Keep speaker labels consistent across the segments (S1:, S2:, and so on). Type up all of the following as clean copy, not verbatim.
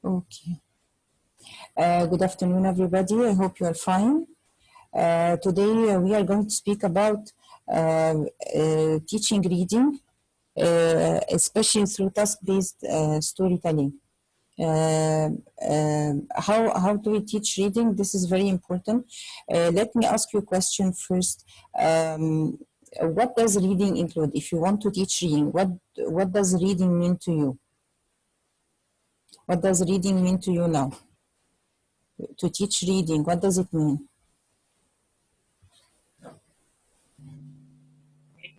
S1: Okay. Good afternoon, everybody. I hope you are fine. Today we are going to speak about teaching reading, especially through task-based storytelling. How do we teach reading? This is very important. Let me ask you a question first. What does reading include? If you want to teach reading, what does reading mean to you? What does reading mean to you now? To teach reading, what does it mean?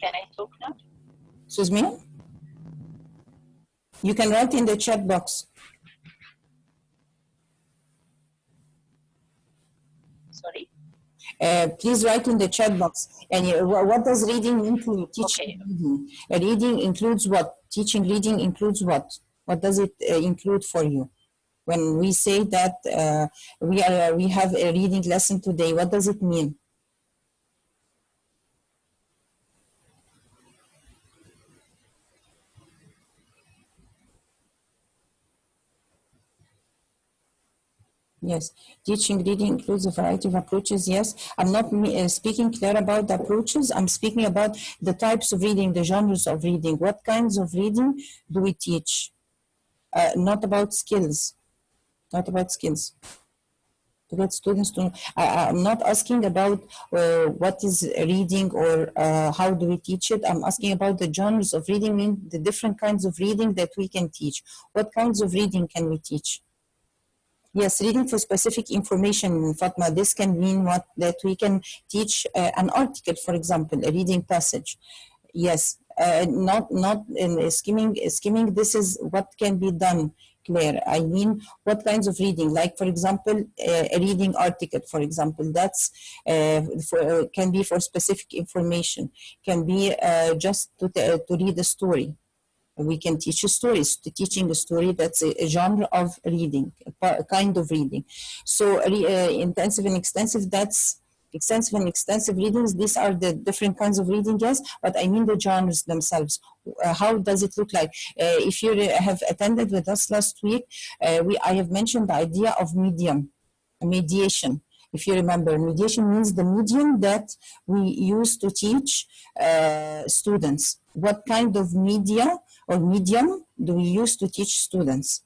S2: Can I talk now?
S1: Excuse me? You can write in the chat box.
S2: Sorry?
S1: Please write in the chat box. And what does reading mean to you? Teaching reading. Reading includes what? Teaching reading includes what? What does it include for you? When we say that we have a reading lesson today, what does it mean? Yes, teaching reading includes a variety of approaches. Yes, I'm not speaking clear about the approaches. I'm speaking about the types of reading, the genres of reading. What kinds of reading do we teach? Not about skills. Not about skills. To get students to, I'm not asking about what is reading or how do we teach it. I'm asking about the genres of reading, the different kinds of reading that we can teach. What kinds of reading can we teach? Yes, reading for specific information, Fatma. This can mean what that we can teach an article, for example, a reading passage. Yes, not in skimming. Skimming. This is what can be done. Claire, I mean, what kinds of reading? Like, for example, a reading article. For example, that's can be for specific information. Can be just to read a story. We can teach stories. Teaching a story, that's a genre of reading, a kind of reading. So intensive and extensive, that's extensive and extensive readings. These are the different kinds of reading, yes, but I mean the genres themselves. How does it look like? If you have attended with us last week, I have mentioned the idea of mediation. If you remember, mediation means the medium that we use to teach students. What kind of media or medium do we use to teach students?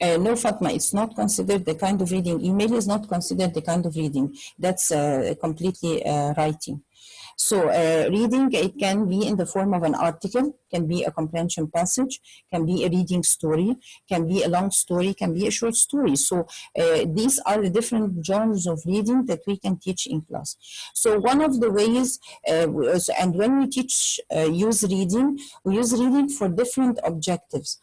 S1: No, Fatma, it's not considered the kind of reading. Email is not considered the kind of reading. That's completely writing. So reading, it can be in the form of an article, can be a comprehension passage, can be a reading story, can be a long story, can be a short story. So these are the different genres of reading that we can teach in class. So one of the ways, and when we teach use reading, we use reading for different objectives.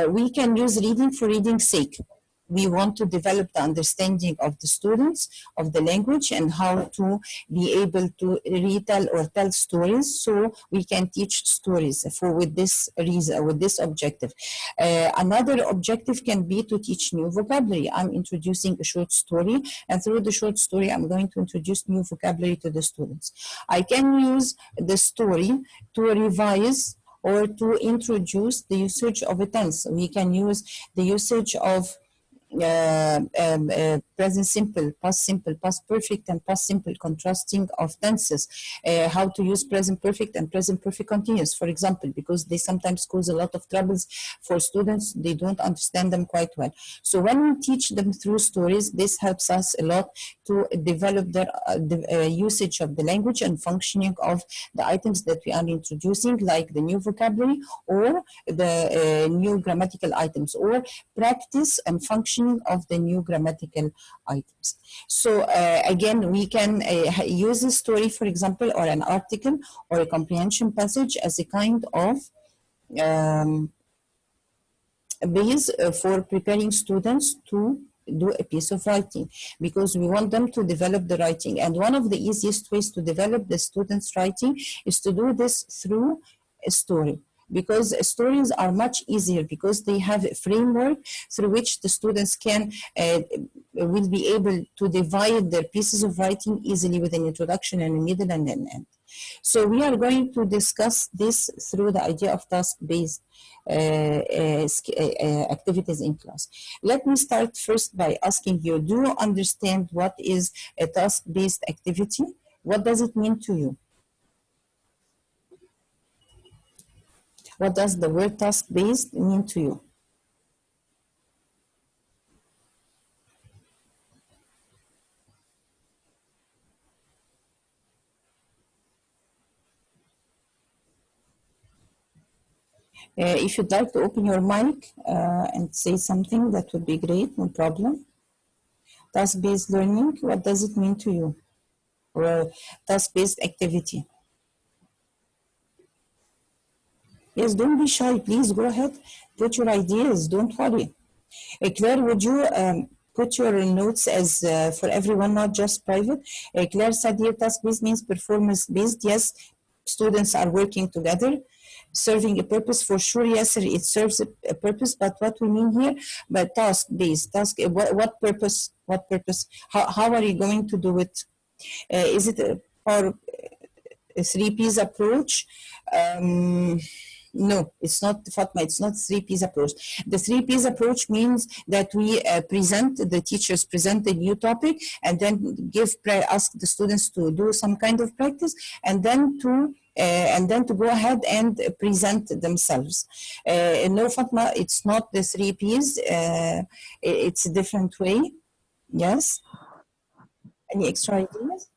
S1: We can use reading for reading's sake. We want to develop the understanding of the students of the language and how to be able to retell or tell stories. So we can teach stories with this reason, with this objective. Another objective can be to teach new vocabulary. I'm introducing a short story, and through the short story, I'm going to introduce new vocabulary to the students. I can use the story to revise or to introduce the usage of a tense. We can use the usage of present simple, past perfect, and past simple, contrasting of tenses, how to use present perfect and present perfect continuous, for example, because they sometimes cause a lot of troubles for students. They don't understand them quite well. So when we teach them through stories, this helps us a lot to develop their usage of the language and functioning of the items that we are introducing, like the new vocabulary or the new grammatical items, or practice and function of the new grammatical items. So again, we can use a story, for example, or an article or a comprehension passage as a kind of base for preparing students to do a piece of writing, because we want them to develop the writing. And one of the easiest ways to develop the students' writing is to do this through a story. Because stories are much easier, because they have a framework through which the students will be able to divide their pieces of writing easily with an introduction and a middle and an end. So we are going to discuss this through the idea of task-based activities in class. Let me start first by asking you, do you understand what is a task-based activity? What does it mean to you? What does the word task-based mean to you? If you'd like to open your mic and say something, that would be great, no problem. Task-based learning, what does it mean to you? Or task-based activity? Yes, don't be shy, please go ahead. Put your ideas, don't worry. Claire, would you put your notes as for everyone, not just private? Claire said here task-based means performance-based. Yes, students are working together, serving a purpose for sure. Yes, it serves a purpose, but what we mean here, but task-based, what purpose? What purpose? How are you going to do it? Is it a 3Ps approach? No, it's not, Fatma, it's not 3Ps approach. The 3Ps approach means that we the teachers present a new topic and then ask the students to do some kind of practice and then to go ahead and present themselves. No, Fatma, it's not the 3Ps. It's a different way. Yes? Any extra ideas?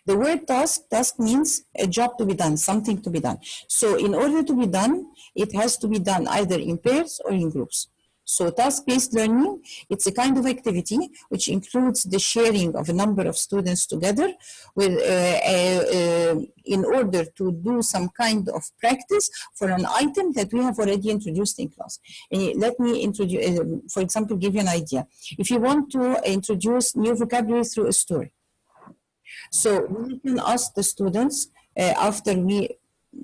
S1: The word task means a job to be done, something to be done. So in order to be done, it has to be done either in pairs or in groups. So task-based learning, it's a kind of activity which includes the sharing of a number of students together with, in order to do some kind of practice for an item that we have already introduced in class. Let me introduce, for example, give you an idea. If you want to introduce new vocabulary through a story, so we can ask the students after we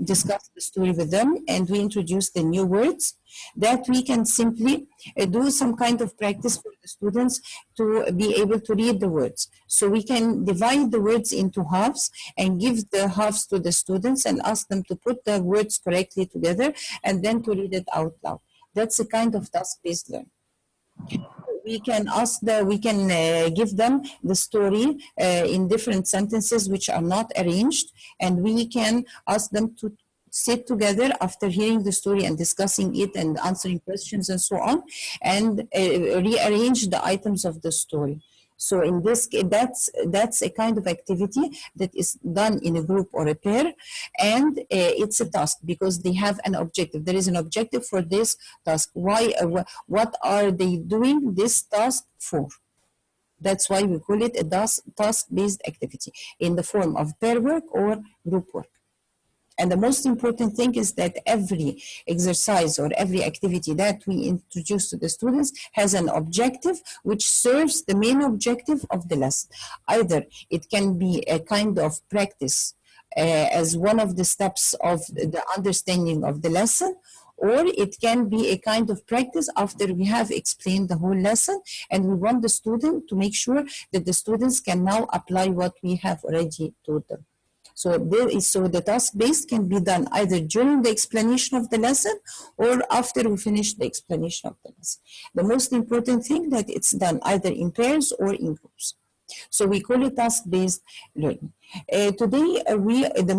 S1: discuss the story with them and we introduce the new words that we can simply do some kind of practice for the students to be able to read the words. So we can divide the words into halves and give the halves to the students and ask them to put the words correctly together and then to read it out loud. That's a kind of task-based learning. We can give them the story in different sentences which are not arranged, and we can ask them to sit together after hearing the story and discussing it and answering questions and so on, and rearrange the items of the story. So in this case, that's a kind of activity that is done in a group or a pair, and it's a task because they have an objective. There is an objective for this task. Why? What are they doing this task for? That's why we call it a task-based activity in the form of pair work or group work. And the most important thing is that every exercise or every activity that we introduce to the students has an objective which serves the main objective of the lesson. Either it can be a kind of practice as one of the steps of the understanding of the lesson, or it can be a kind of practice after we have explained the whole lesson and we want the student to make sure that the students can now apply what we have already taught them. So the task-based can be done either during the explanation of the lesson or after we finish the explanation of the lesson. The most important thing that it's done either in pairs or in groups. So we call it task-based learning. Today,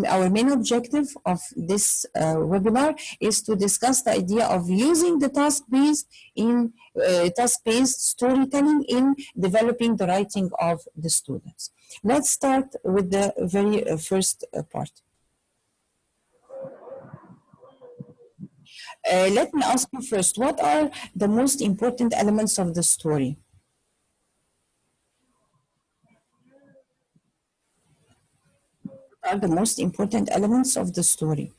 S1: our main objective of this webinar is to discuss the idea of using the task-based storytelling in developing the writing of the students. Let's start with the very first part. Let me ask you first, what are the most important elements of the story? What are the most important elements of the story?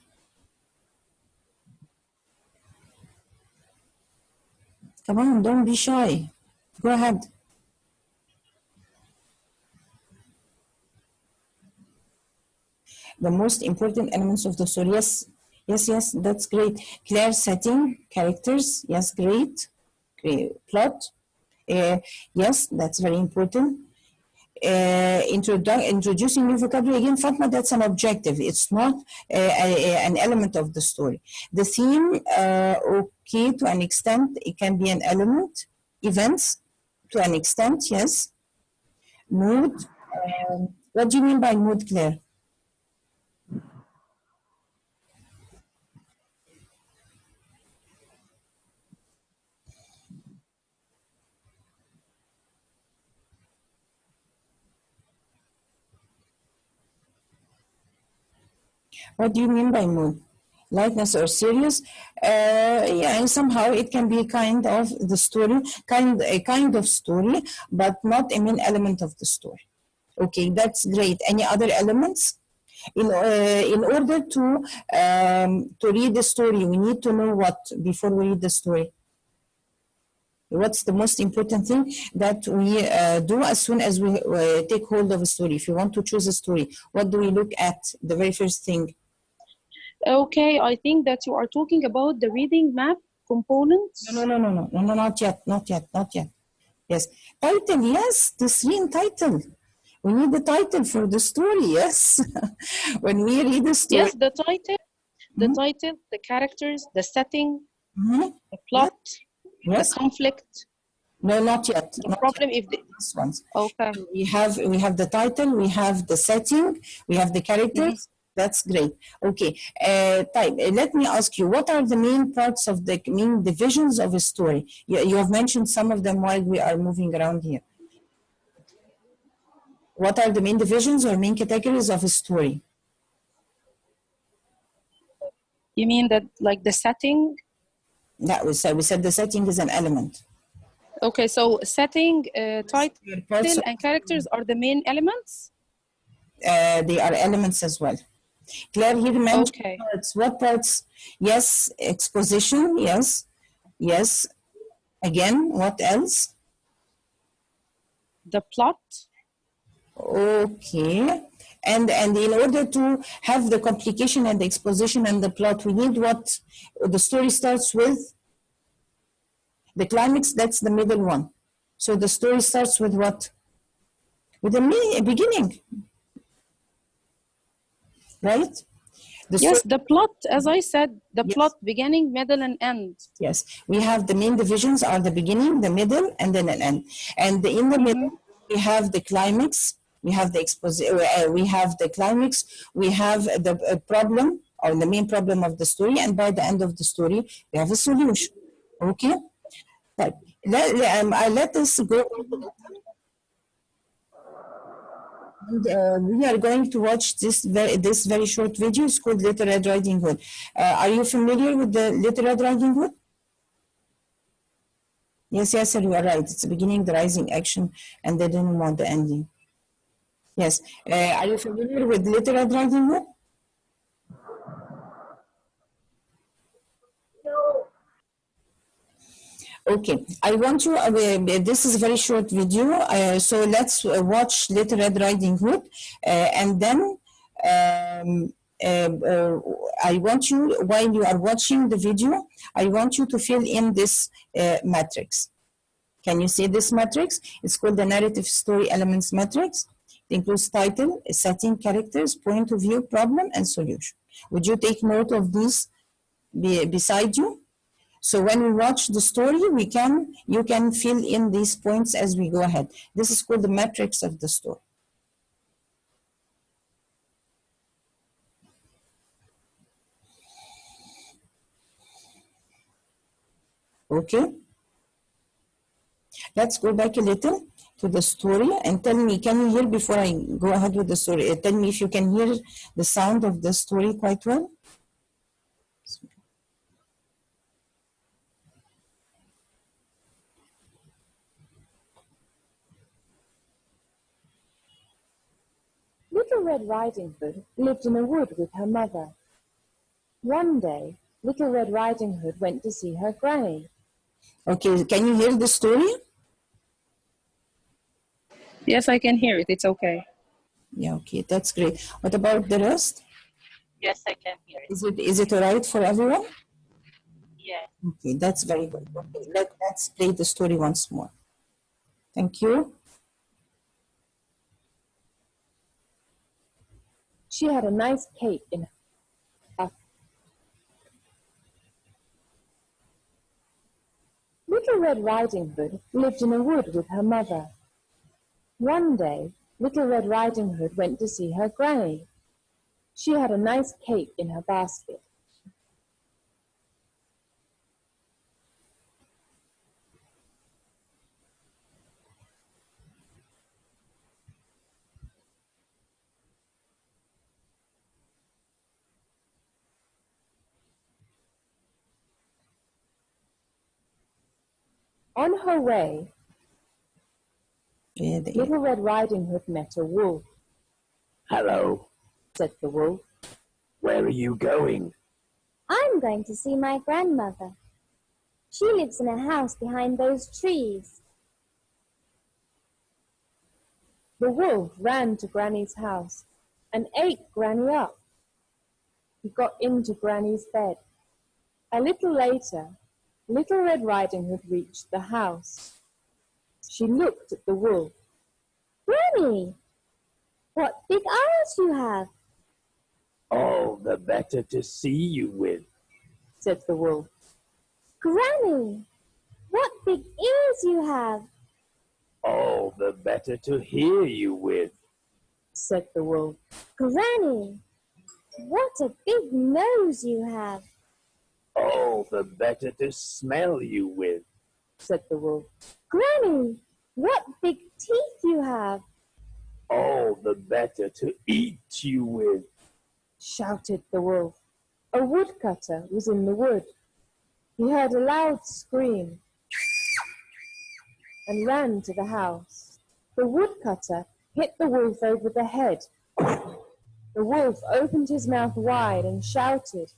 S1: Come on, don't be shy. Go ahead. The most important elements of the story. Yes, that's great. Clear setting, characters. Yes, great. Plot. Yes, that's very important. introducing new vocabulary. Again, Fatma, that's an objective. It's not an element of the story. The theme, okay, to an extent, it can be an element. Events, to an extent, yes. Mood. What do you mean by mood, Claire? What do you mean by mood? Lightness or serious? Yeah, and somehow it can be kind of the story, a kind of story, but not a main element of the story. Okay, that's great. Any other elements? In order to read the story, we need to know what before we read the story. What's the most important thing that we do as soon as we take hold of a story? If you want to choose a story, what do we look at? The very first thing.
S3: Okay, I think that you are talking about the reading map components.
S1: No, not yet. Yes, title. Yes, the screen title. We need the title for the story. Yes, when we read the story.
S3: Yes, the title, the characters, the setting, the plot,
S1: yes.
S3: the conflict.
S1: No, not yet.
S3: The problem if the
S1: this ones.
S3: Okay.
S1: We have the title, we have the setting, we have the characters. That's great. Okay. Let me ask you, what are the main parts of the main divisions of a story? You have mentioned some of them while we are moving around here. What are the main divisions or main categories of a story?
S3: You mean that like the setting?
S1: That we said the setting is an element.
S3: Okay, so setting, title, and characters are the main elements?
S1: They are elements as well. Claire, here mentioned parts. What parts? Yes, exposition, yes. Yes. Again, what else?
S3: The plot.
S1: Okay. And in order to have the complication and the exposition and the plot, we need what? The story starts with? The climax, that's the middle one. So the story starts with what? With a beginning. Right?
S3: Yes, the plot, as I said, the plot, beginning, middle, and end.
S1: Yes, we have the main divisions are the beginning, the middle, and then an end. And in the middle, we have the climax, we have the we have the climax, we have the problem or the main problem of the story, and by the end of the story, we have a solution. Okay? Let us go. And we are going to watch this very short video. It's called Little Red Riding Hood. Are you familiar with the Little Red Riding Hood? Yes, sir, you are right. It's the beginning, the rising action, and they didn't want the ending. Yes. Are you familiar with Little Red Riding Hood? Okay, I want you, this is a very short video, so let's watch Little Red Riding Hood, and then I want you, while you are watching the video, I want you to fill in this matrix. Can you see this matrix? It's called the Narrative Story Elements Matrix. It includes title, setting, characters, point of view, problem, and solution. Would you take note of these beside you? So when we watch the story, you can fill in these points as we go ahead. This is called the matrix of the story. Okay. Let's go back a little to the story and tell me, can you hear before I go ahead with the story? Tell me if you can hear the sound of the story quite well.
S4: Little Red Riding Hood lived in a wood with her mother. One day, Little Red Riding Hood went to see her granny.
S1: Okay, can you hear the story?
S3: Yes, I can hear it. It's okay.
S1: Yeah, okay, that's great. What about the rest?
S2: Yes, I can hear it.
S1: Is it all right for everyone?
S2: Yes.
S1: Okay, that's very good. Okay, let's play the story once more. Thank you.
S4: She had a nice cake in her basket. Little Red Riding Hood lived in a wood with her mother. One day, Little Red Riding Hood went to see her granny. She had a nice cake in her basket. On her way, Little Red Riding Hood met a wolf.
S5: Hello,
S4: Said the wolf.
S5: where are you going?
S6: I'm going to see my grandmother. She lives in a house behind those trees.
S4: The wolf ran to Granny's house and ate Granny up. He got into Granny's bed. A little later, Little Red Riding Hood reached the house. She looked at the wolf.
S6: Granny, what big eyes you have.
S5: All the better to see you with.
S4: Said the wolf.
S6: Granny, what big ears you have.
S5: All the better to hear you with.
S4: Said the wolf.
S6: Granny, what a big nose you have.
S5: All the better to smell you with.
S4: Said the wolf.
S6: Granny, what big teeth you have.
S5: All the better to eat you with.
S4: Shouted the wolf. A woodcutter was in the wood. He heard a loud scream and ran to the house. The woodcutter hit the wolf over the head. The wolf opened his mouth wide and shouted,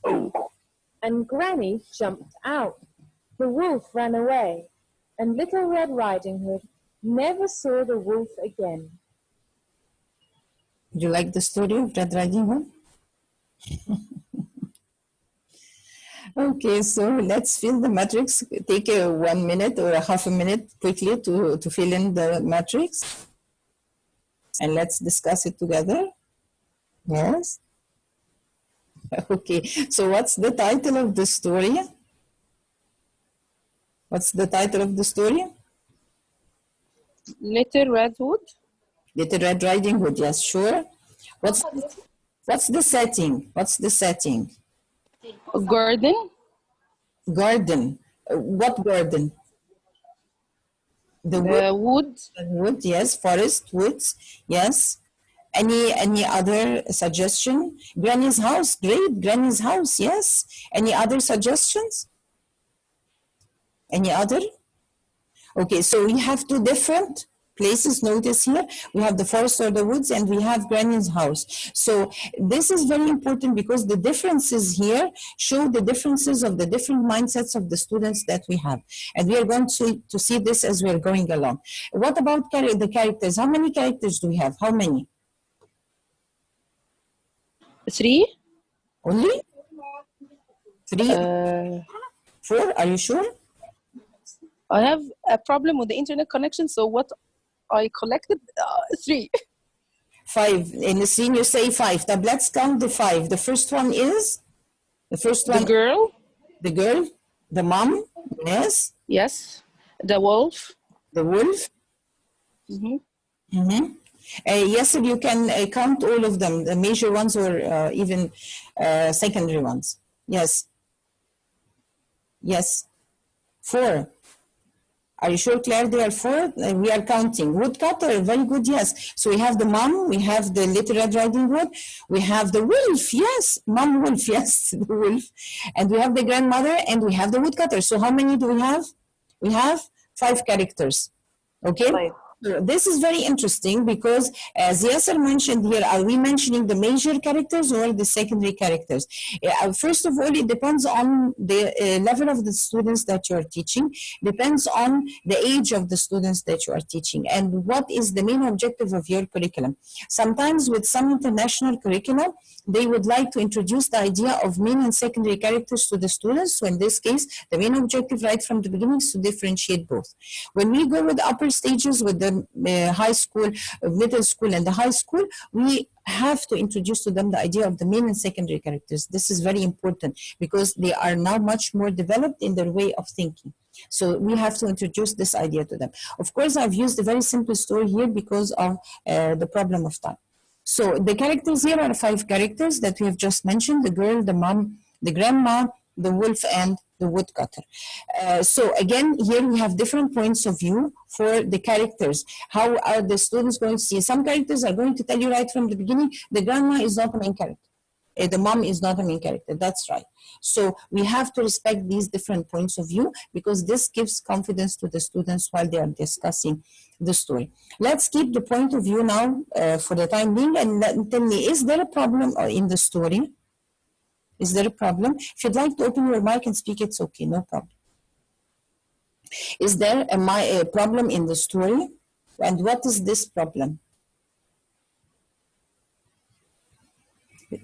S4: and Granny jumped out. The wolf ran away, and Little Red Riding Hood never saw the wolf again.
S1: Do you like the story of Red Riding Hood? Okay, so let's fill the matrix. Take a 1 minute or a half a minute quickly to fill in the matrix. And let's discuss it together. Yes? Okay, so what's the title of the story? What's the title of the story?
S3: Little Red Hood.
S1: Little Red Riding Hood, yes, sure. What's the setting? What's the setting?
S3: A garden.
S1: Garden. What garden? The wood.
S3: Wood.
S1: Wood, yes. Forest, woods, yes. Any other suggestion? Granny's house, great. Granny's house, yes. Any other suggestions? Any other? Okay, so we have two different places. Notice here, we have the forest or the woods, and we have Granny's house. So this is very important because the differences here show the differences of the different mindsets of the students that we have. And we are going to see this as we're going along. What about the characters? How many characters do we have? How many?
S3: 3.
S1: Only? 3? 4? Are you sure?
S3: I have a problem with the internet connection, so what I collected 3.
S1: 5. In the scene you say 5. Now let's count the 5. The first one is? The first one?
S3: The girl.
S1: The girl. The mom. Yes.
S3: Yes. The wolf.
S1: The wolf.
S3: Mm-hmm.
S1: Mm-hmm. Yes, you can count all of them, the major ones or even secondary ones. Yes. Yes. 4. Are you sure, Claire, there are 4? We are counting. Woodcutter, very good, yes. So we have the mom, we have the Little Red Riding Hood, we have the wolf, yes. Mom wolf, yes, the wolf. And we have the grandmother and we have the woodcutter. So how many do we have? We have 5 characters, okay?
S2: 5.
S1: This is very interesting because as Yasser mentioned here, are we mentioning the major characters or the secondary characters? First of all, it depends on the level of the students that you are teaching, depends on the age of the students that you are teaching, and what is the main objective of your curriculum. Sometimes with some international curricula, they would like to introduce the idea of main and secondary characters to the students. So in this case, the main objective right from the beginning is to differentiate both. When we go with upper stages with the high school, middle school, and the high school, we have to introduce to them the idea of the main and secondary characters. This is very important because they are now much more developed in their way of thinking. So we have to introduce this idea to them. Of course, I've used a very simple story here because of the problem of time. So the characters here are 5 characters that we have just mentioned: the girl, the mom, the grandma, the wolf, and the woodcutter. So again, here we have different points of view for the characters. How are the students going to see? Some characters are going to tell you right from the beginning, the grandma is not a main character. The mom is not a main character. That's right. So we have to respect these different points of view because this gives confidence to the students while they are discussing the story. Let's keep the point of view now for the time being, and tell me, is there a problem in the story? Is there a problem? If you'd like to open your mic and speak, it's okay, no problem. Is there a problem in the story? And what is this problem?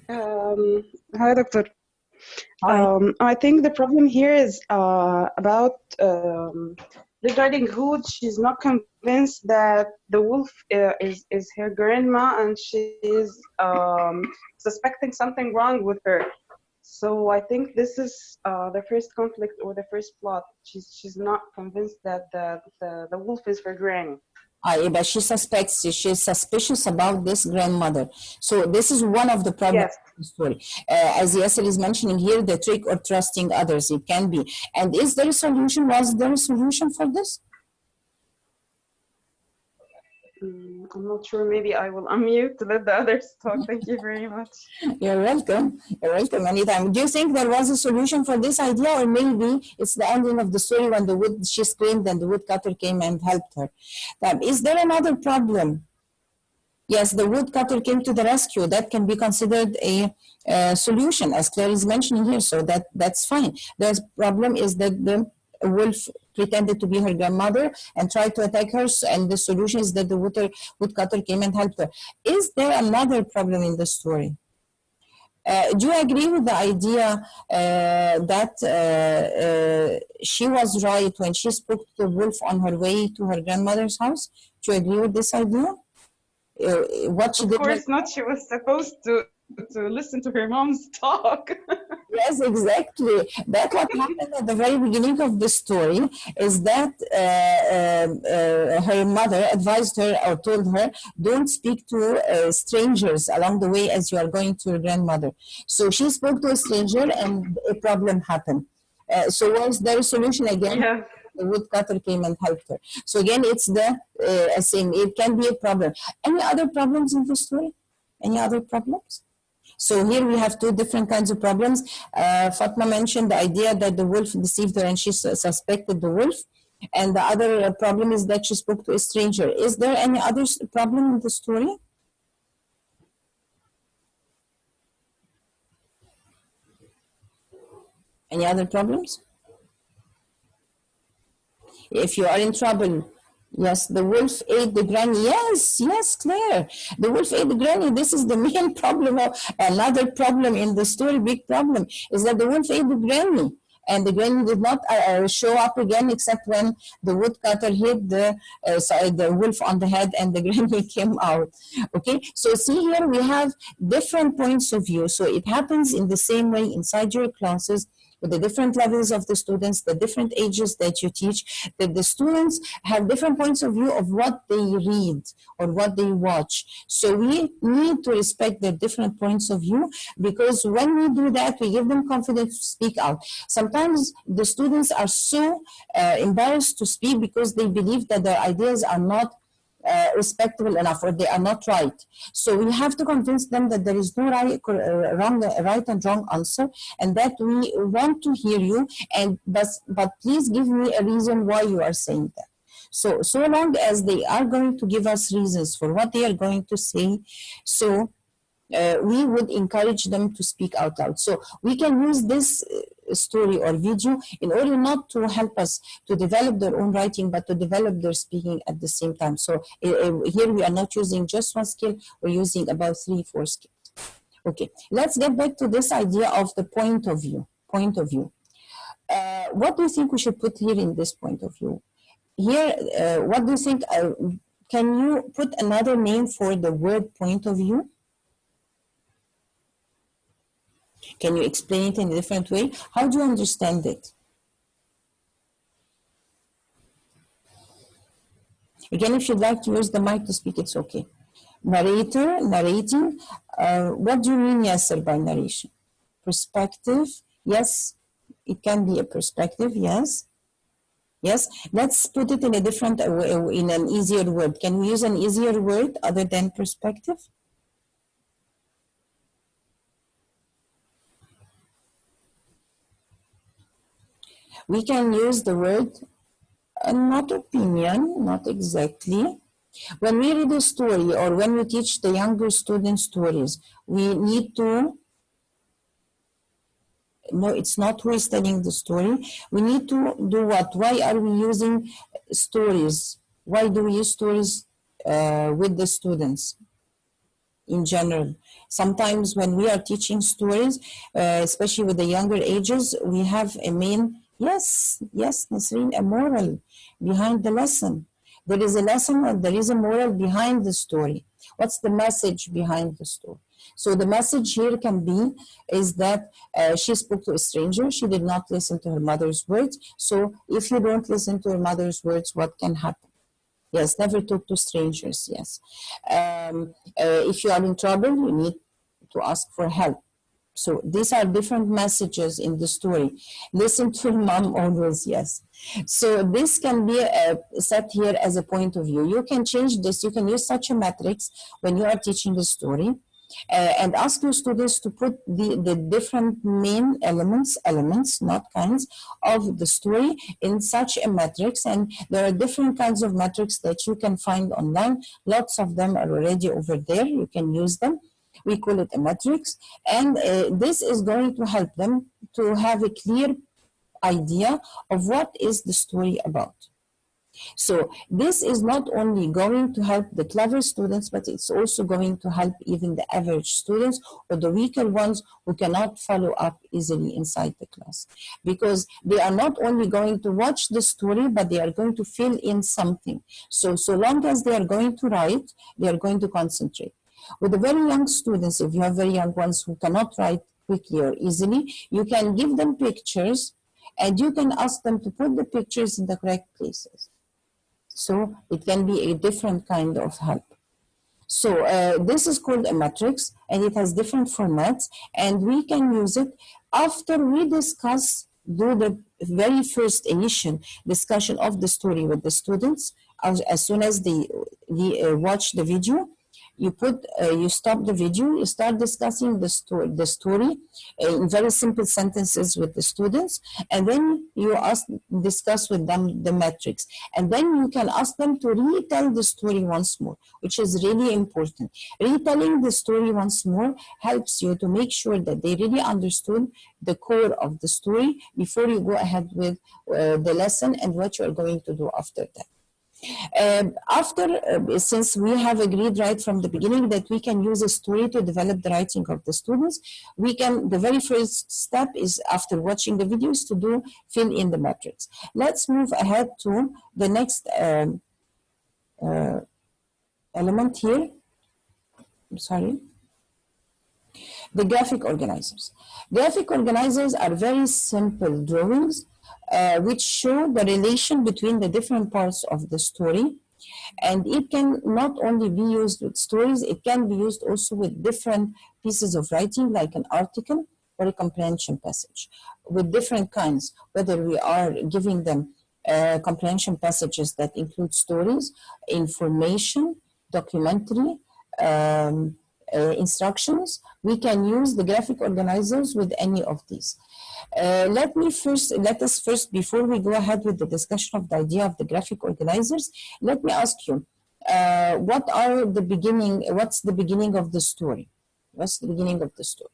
S7: Hi, Doctor.
S1: Hi.
S7: I think the problem here is about regarding Hood. She's not convinced that the wolf is her grandma, and she is suspecting something wrong with her. So I think this is the first conflict or the first plot. She's not convinced that the wolf is her granny.
S1: But she suspects, she's suspicious about this grandmother. So this is one of the problems of the story. As Yasser is mentioning here, the trick or trusting others, it can be. And is there a solution? Was there a solution for this?
S7: I'm not sure. Maybe I will unmute to let the others talk. Thank you very much.
S1: You're welcome. You're welcome anytime. Do you think there was a solution for this idea, or maybe it's the ending of the story when she screamed and the woodcutter came and helped her? Is there another problem? Yes, the woodcutter came to the rescue. That can be considered a solution, as Claire is mentioning here. So that's fine. The problem is that the wolf pretended to be her grandmother and tried to attack her, and the solution is that the woodcutter came and helped her. Is there another problem in the story? Do you agree with the idea that she was right when she spoke to the wolf on her way to her grandmother's house? Do you agree with this idea? What she did?
S7: Of course not. She was supposed to listen to her mom's talk.
S1: Yes, exactly. That's what happened at the very beginning of the story, is that her mother advised her or told her, don't speak to strangers along the way as you are going to your grandmother. So she spoke to a stranger and a problem happened. So was there a solution again?
S7: Yeah.
S1: The woodcutter came and helped her. So again, it's the same. It can be a problem. Any other problems in the story? Any other problems? So here we have 2 different kinds of problems. Fatma mentioned the idea that the wolf deceived her and she suspected the wolf. And the other problem is that she spoke to a stranger. Is there any other problem in the story? Any other problems? If you are in trouble, yes, the wolf ate the granny. Yes, Claire. The wolf ate the granny. This is the main problem. Another problem in the story, big problem, is that the wolf ate the granny. And the granny did not show up again except when the woodcutter hit the wolf on the head and the granny came out. Okay, so see here we have different points of view. So it happens in the same way inside your classes, with the different levels of the students, the different ages that you teach, that the students have different points of view of what they read or what they watch. So we need to respect their different points of view, because when we do that, we give them confidence to speak out. Sometimes the students are so embarrassed to speak because they believe that their ideas are not respectable enough, or they are not right. So we have to convince them that there is no right and wrong answer, and that we want to hear you, but please give me a reason why you are saying that. So long as they are going to give us reasons for what they are going to say, so we would encourage them to speak out loud. So we can use this story or video in order not to help us to develop their own writing, but to develop their speaking at the same time. So here we are not using just one skill, we're using about 3-4 skills. Okay, let's get back to this idea of the point of view. What do you think we should put here in this point of view? Here, what do you think? Can you put another name for the word point of view? Can you explain it in a different way? How do you understand it? Again, if you'd like to use the mic to speak, it's okay. Narrator, narrating. What do you mean, Yasser, by narration? Perspective, yes. It can be a perspective, yes. Yes, let's put it in a different, in an easier word. Can we use an easier word other than perspective? We can use the word, not opinion, not exactly. When we read a story or when we teach the younger students stories, we need to, no, it's not who is telling the story. We need to do what? Why are we using stories? Why do we use stories with the students in general? Sometimes when we are teaching stories, especially with the younger ages, we have a main, yes, Nasreen, a moral behind the lesson. There is a lesson and there is a moral behind the story. What's the message behind the story? So the message here can be is that she spoke to a stranger. She did not listen to her mother's words. So if you don't listen to her mother's words, what can happen? Yes, never talk to strangers, yes. If you are in trouble, you need to ask for help. So these are different messages in the story. Listen to your mom always, yes. So this can be set here as a point of view. You can change this. You can use such a matrix when you are teaching the story. And ask your students to put the different main elements, not kinds, of the story in such a matrix. And there are different kinds of matrix that you can find online. Lots of them are already over there. You can use them. We call it a matrix. And this is going to help them to have a clear idea of what is the story about. So this is not only going to help the clever students, but it's also going to help even the average students or the weaker ones who cannot follow up easily inside the class. Because they are not only going to watch the story, but they are going to fill in something. So long as they are going to write, they are going to concentrate. With the very young students, if you have very young ones who cannot write quickly or easily, you can give them pictures and you can ask them to put the pictures in the correct places. So it can be a different kind of help. So this is called a matrix and it has different formats and we can use it after we do the very first initial discussion of the story with the students. As soon as they watch the video, you stop the video, you start discussing the story in very simple sentences with the students, and then you discuss with them the metrics. And then you can ask them to retell the story once more, which is really important. Retelling the story once more helps you to make sure that they really understood the core of the story before you go ahead with the lesson and what you are going to do after that. Since we have agreed right from the beginning that we can use a story to develop the writing of the students, the very first step is after watching the videos to fill in the matrix. Let's move ahead to the next element here. I'm sorry. The graphic organizers. Graphic organizers are very simple drawings which show the relation between the different parts of the story. And it can not only be used with stories, it can be used also with different pieces of writing, like an article or a comprehension passage, with different kinds, whether we are giving them comprehension passages that include stories, information, documentary, instructions. We can use the graphic organizers with any of these. Let us first, before we go ahead with the discussion of the idea of the graphic organizers, let me ask you, what's the beginning of the story? What's the beginning of the story?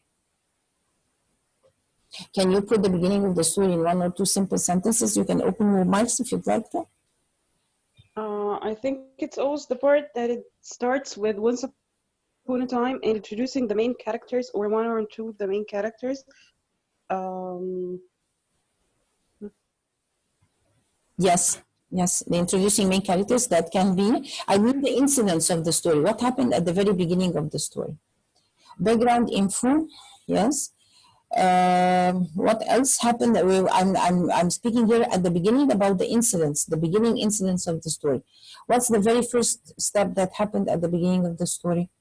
S1: Can you put the beginning of the story in one or two simple sentences? You can open your mics if you'd like to.
S7: I think it's always the part that it starts with once upon a time, introducing the main characters or one or two of the main characters.
S1: Yes, Yes, the introducing main characters, that can be, I mean the incidents of the story. What happened at the very beginning of the story? Background info, yes. What else happened? I'm speaking here at the beginning about the incidents, the beginning incidents of the story. What's the very first step that happened at the beginning of the story?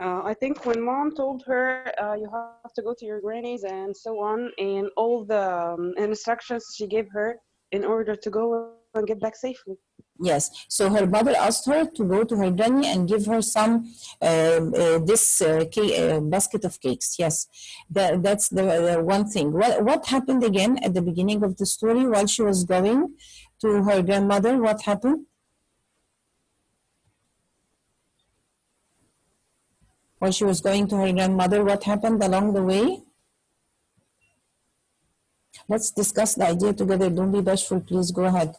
S7: I think when mom told her you have to go to your granny's and so on, and all the instructions she gave her in order to go and get back safely.
S1: Yes, so her mother asked her to go to her granny and give her some basket of cakes. Yes, that's the one thing. What happened again at the beginning of the story while she was going to her grandmother? What happened? While she was going to her grandmother, what happened along the way? Let's discuss the idea together. Don't be bashful, please go ahead.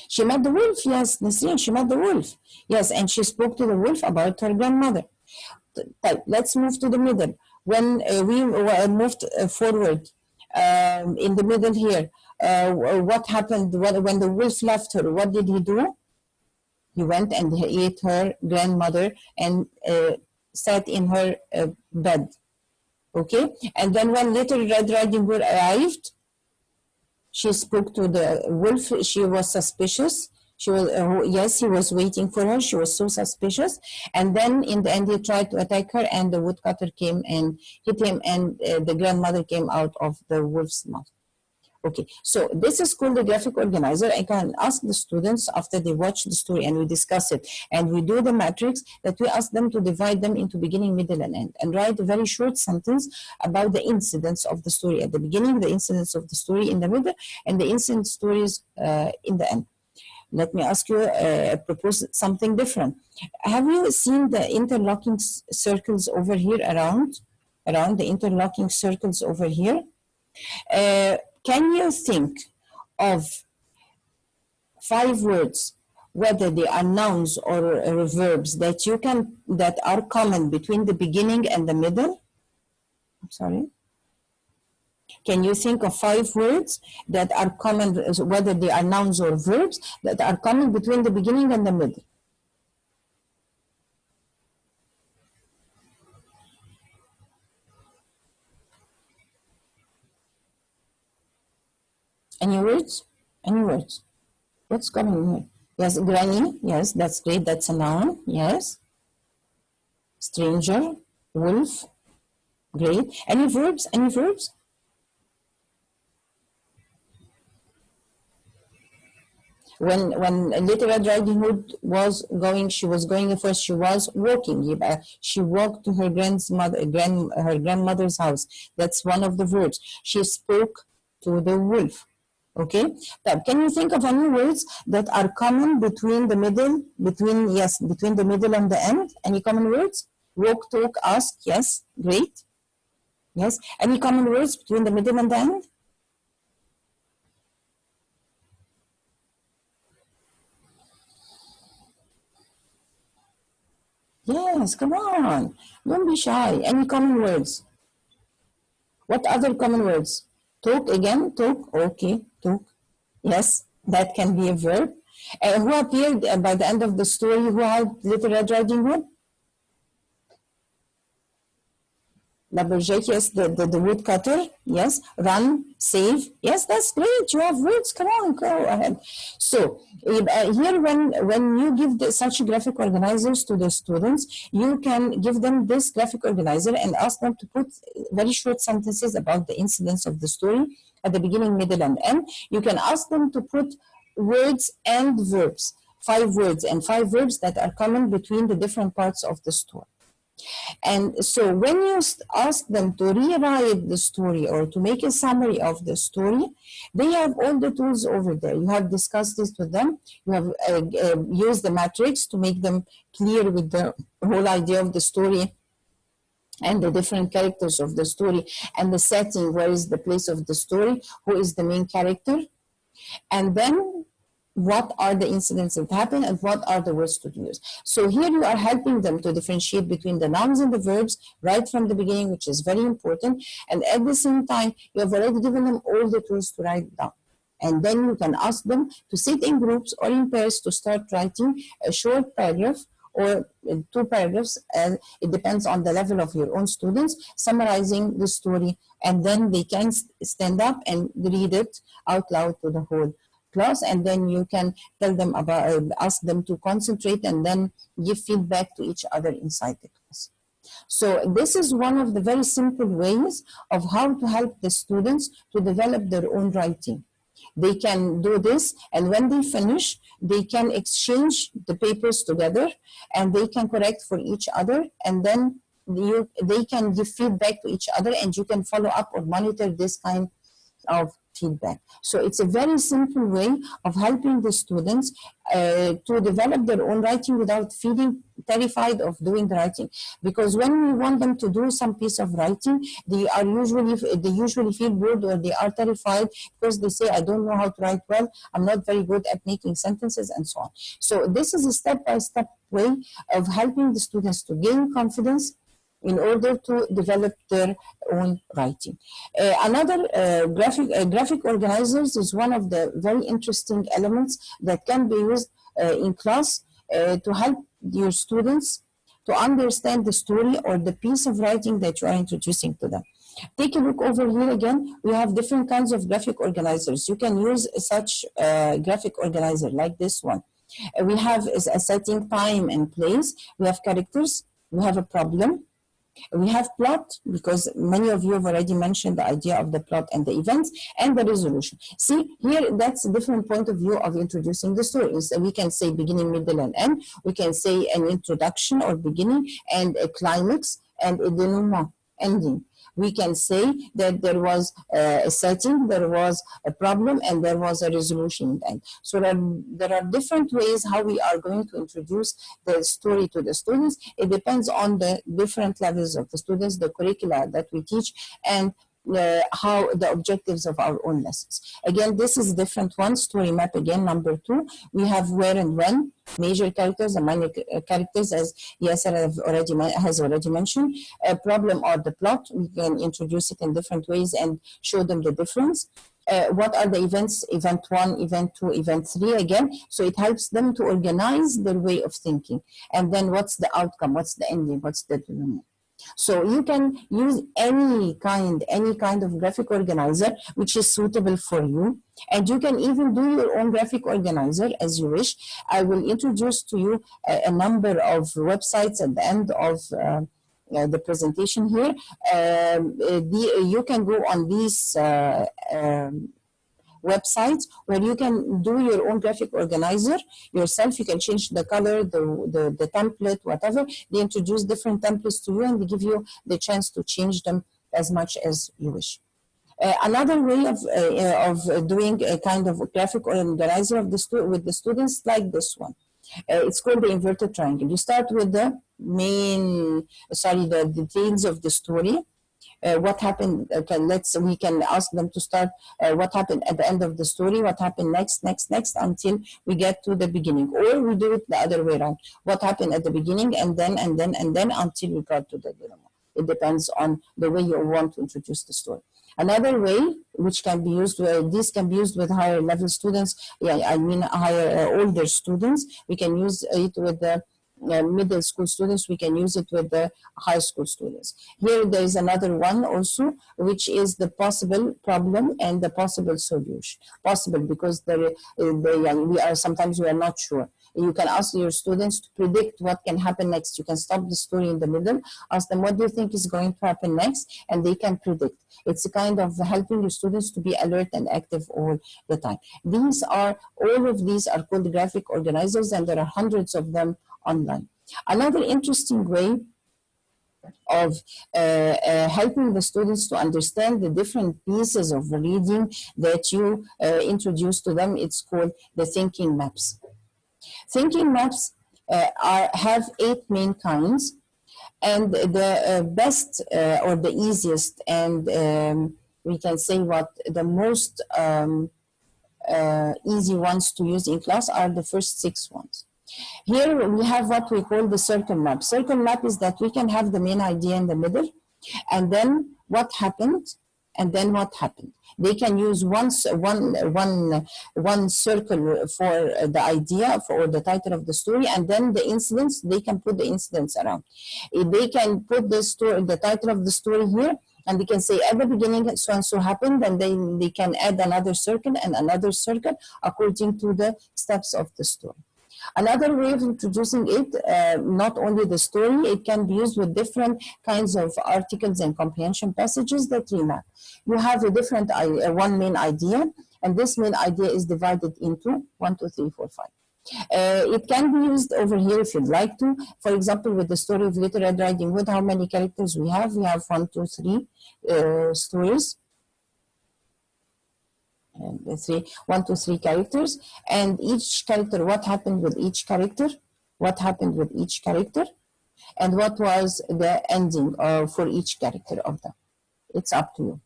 S1: She met the wolf, yes, Nasreen, she met the wolf. Yes, and she spoke to the wolf about her grandmother. Let's move to the middle. When we moved forward in the middle here, what happened when the wolf left her? What did he do? He went and he ate her grandmother and sat in her bed. Okay, and then when Little Red Riding Hood arrived, she spoke to the wolf. She was suspicious. She was yes, he was waiting for her. She was so suspicious, and then in the end, he tried to attack her, and the woodcutter came and hit him, and the grandmother came out of the wolf's mouth. Okay, so this is called the graphic organizer. I can ask the students after they watch the story and we discuss it and we do the matrix, that we ask them to divide them into beginning, middle, and end, and write a very short sentence about the incidents of the story at the beginning, the incidents of the story in the middle, and the incident stories in the end. Let me ask you, propose something different. Have you seen the interlocking circles over here around the interlocking circles over here? Can you think of 5 words, whether they are nouns or verbs, that are common between the beginning and the middle? I'm sorry. Can you think of 5 words that are common, whether they are nouns or verbs, that are common between the beginning and the middle? Any words? Any words? What's coming here? Yes, granny. Yes, that's great. That's a noun. Yes. Stranger. Wolf. Great. Any verbs? Any verbs? When Little Red Riding Hood was going, she was going first. She was walking. She walked to her grandmother's house. That's one of the verbs. She spoke to the wolf. Okay, can you think of any words that are common between the middle, between the middle and the end? Any common words? Walk, talk, ask. Yes, great. Yes, any common words between the middle and the end? Yes, come on. Don't be shy. Any common words? What other common words? Talk again, talk. Okay, talk. Yes, that can be a verb. Who appeared by the end of the story? Who had Little Red Riding Hood? Lumberjack, yes, the woodcutter, yes, run, save, yes, that's great, you have words, come on, go ahead. So here when you give such graphic organizers to the students, you can give them this graphic organizer and ask them to put very short sentences about the incidents of the story at the beginning, middle, and end. You can ask them to put words and verbs, 5 words and 5 verbs that are common between the different parts of the story. And so when you ask them to rewrite the story or to make a summary of the story, they have all the tools over there. You have discussed this with them. You have used the matrix to make them clear with the whole idea of the story and the different characters of the story and the setting, where is the place of the story, who is the main character. And then what are the incidents that happen and what are the words to use. So here you are helping them to differentiate between the nouns and the verbs right from the beginning, which is very important. And at the same time, you have already given them all the tools to write down. And then you can ask them to sit in groups or in pairs to start writing a short paragraph or 2 paragraphs, and it depends on the level of your own students, summarizing the story, and then they can stand up and read it out loud to the whole class, and then you can tell them about, ask them to concentrate and then give feedback to each other inside the class. So this is one of the very simple ways of how to help the students to develop their own writing. They can do this, and when they finish, they can exchange the papers together, and they can correct for each other, and then they can give feedback to each other, and you can follow up or monitor this kind of feedback. So it's a very simple way of helping the students to develop their own writing without feeling terrified of doing the writing. Because when we want them to do some piece of writing, they usually feel bored or they are terrified because they say, I don't know how to write well, I'm not very good at making sentences, and so on. So this is a step-by-step way of helping the students to gain confidence in order to develop their own writing. Another graphic organizers is one of the very interesting elements that can be used in class to help your students to understand the story or the piece of writing that you are introducing to them. Take a look over here again. We have different kinds of graphic organizers. You can use such graphic organizer like this one. We have a setting, time and place. We have characters. We have a problem. We have plot, because many of you have already mentioned the idea of the plot and the events, and the resolution. See, here that's a different point of view of introducing the story. So we can say beginning, middle, and end. We can say an introduction or beginning, and a climax, and a denouement, ending. We can say that there was a setting, there was a problem, and there was a resolution in the end. So there are different ways how we are going to introduce the story to the students. It depends on the different levels of the students, the curricula that we teach, and how the objectives of our own lessons. Again, this is a different one, story map again, number 2. We have where and when, major characters and minor characters, as Yasser has already mentioned. A problem or the plot, we can introduce it in different ways and show them the difference. What are the events, event 1, event 2, event 3 again. So it helps them to organize their way of thinking. And then what's the outcome, what's the ending, what's the denouement. So you can use any kind of graphic organizer which is suitable for you, and you can even do your own graphic organizer as you wish. I will introduce to you a number of websites at the end of the presentation here. You can go on these websites where you can do your own graphic organizer yourself. You can change the color, the template, whatever. They introduce different templates to you, and they give you the chance to change them as much as you wish. Another way of doing a kind of graphic organizer of with the students, like this one. It's called the inverted triangle. You start with the the details of the story. What happened, we can ask them to start what happened at the end of the story, what happened next, until we get to the beginning. Or we do it the other way around. What happened at the beginning, and then until we got to the denouement. It depends on the way you want to introduce the story. Another way, which can be used, this can be used with higher level students, older students. We can use it with the middle school students. We can use it with the high school students. Here there is another one also, which is the possible problem and the possible solution. Possible because sometimes we are not sure. You can ask your students to predict what can happen next. You can stop the story in the middle, ask them what do you think is going to happen next, and they can predict. It's a kind of helping your students to be alert and active all the time. All of these are called graphic organizers, and there are hundreds of them online. Another interesting way of helping the students to understand the different pieces of reading that you introduce to them, it's called the thinking maps. Thinking maps have 8 main kinds, and the best or the easiest, and we can say the most easy ones to use in class are the first 6 ones. Here we have what we call the circle map. Circle map is that we can have the main idea in the middle, and then what happened, and then what happened. They can use one circle for the idea or the title of the story, and then the incidents, they can put the incidents around. They can put the title of the story here, and they can say at the beginning so and so happened, and then they can add another circle and another circle according to the steps of the story. Another way of introducing it, not only the story, it can be used with different kinds of articles and comprehension passages that remap. You have a different one main idea, and this main idea is divided into 1, 2, 3, 4, 5. It can be used over here if you'd like to. For example, with the story of Little Red Riding Hood, how many characters we have? We have 1, 2, 3 stories. 1, 2, 3 characters, and each character, what happened with each character, and what was the ending for each character of them. It's up to you.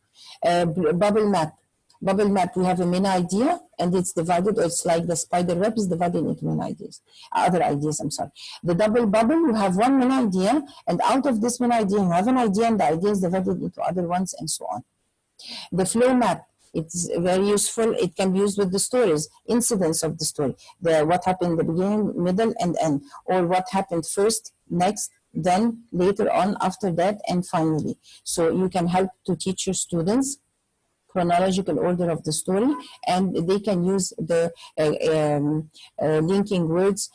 S1: Bubble map, we have a main idea, and it's divided, or it's like the spider web is divided into main ideas, other ideas, I'm sorry. The double bubble, you have one main idea, and out of this main idea, you have an idea, and the idea is divided into other ones, and so on. The flow map, it's very useful. It can be used with the stories, incidents of the story, what happened in the beginning, middle, and end, or what happened first, next, then, later on, after that, and finally. So you can help to teach your students chronological order of the story, and they can use the linking words,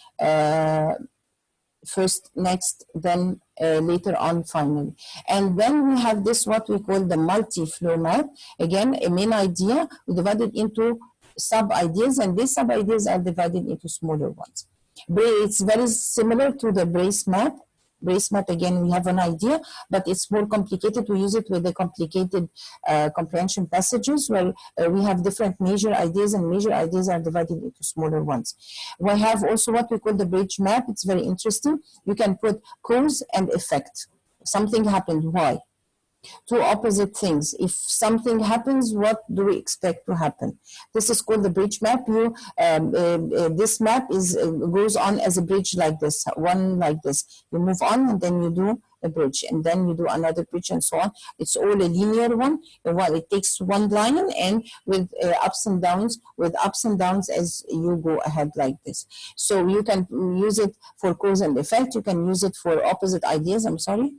S1: first, next, then, later on, finally. And then we have this, what we call the multi-flow map. Again, a main idea, we divided into sub-ideas, and these sub-ideas are divided into smaller ones. It's very similar to the brace map. Brace map, again, we have an idea, but it's more complicated. We use it with the complicated comprehension passages where we have different major ideas, and major ideas are divided into smaller ones. We have also what we call the bridge map. It's very interesting. You can put cause and effect. Something happened, why? Two opposite things. If something happens, what do we expect to happen? This is called the bridge map. This map goes on as a bridge like this, one like this. You move on, and then you do a bridge, and then you do another bridge, and so on. It's all a linear one. Well, it takes one line, and with ups and downs as you go ahead like this. So you can use it for cause and effect. You can use it for opposite ideas. I'm sorry.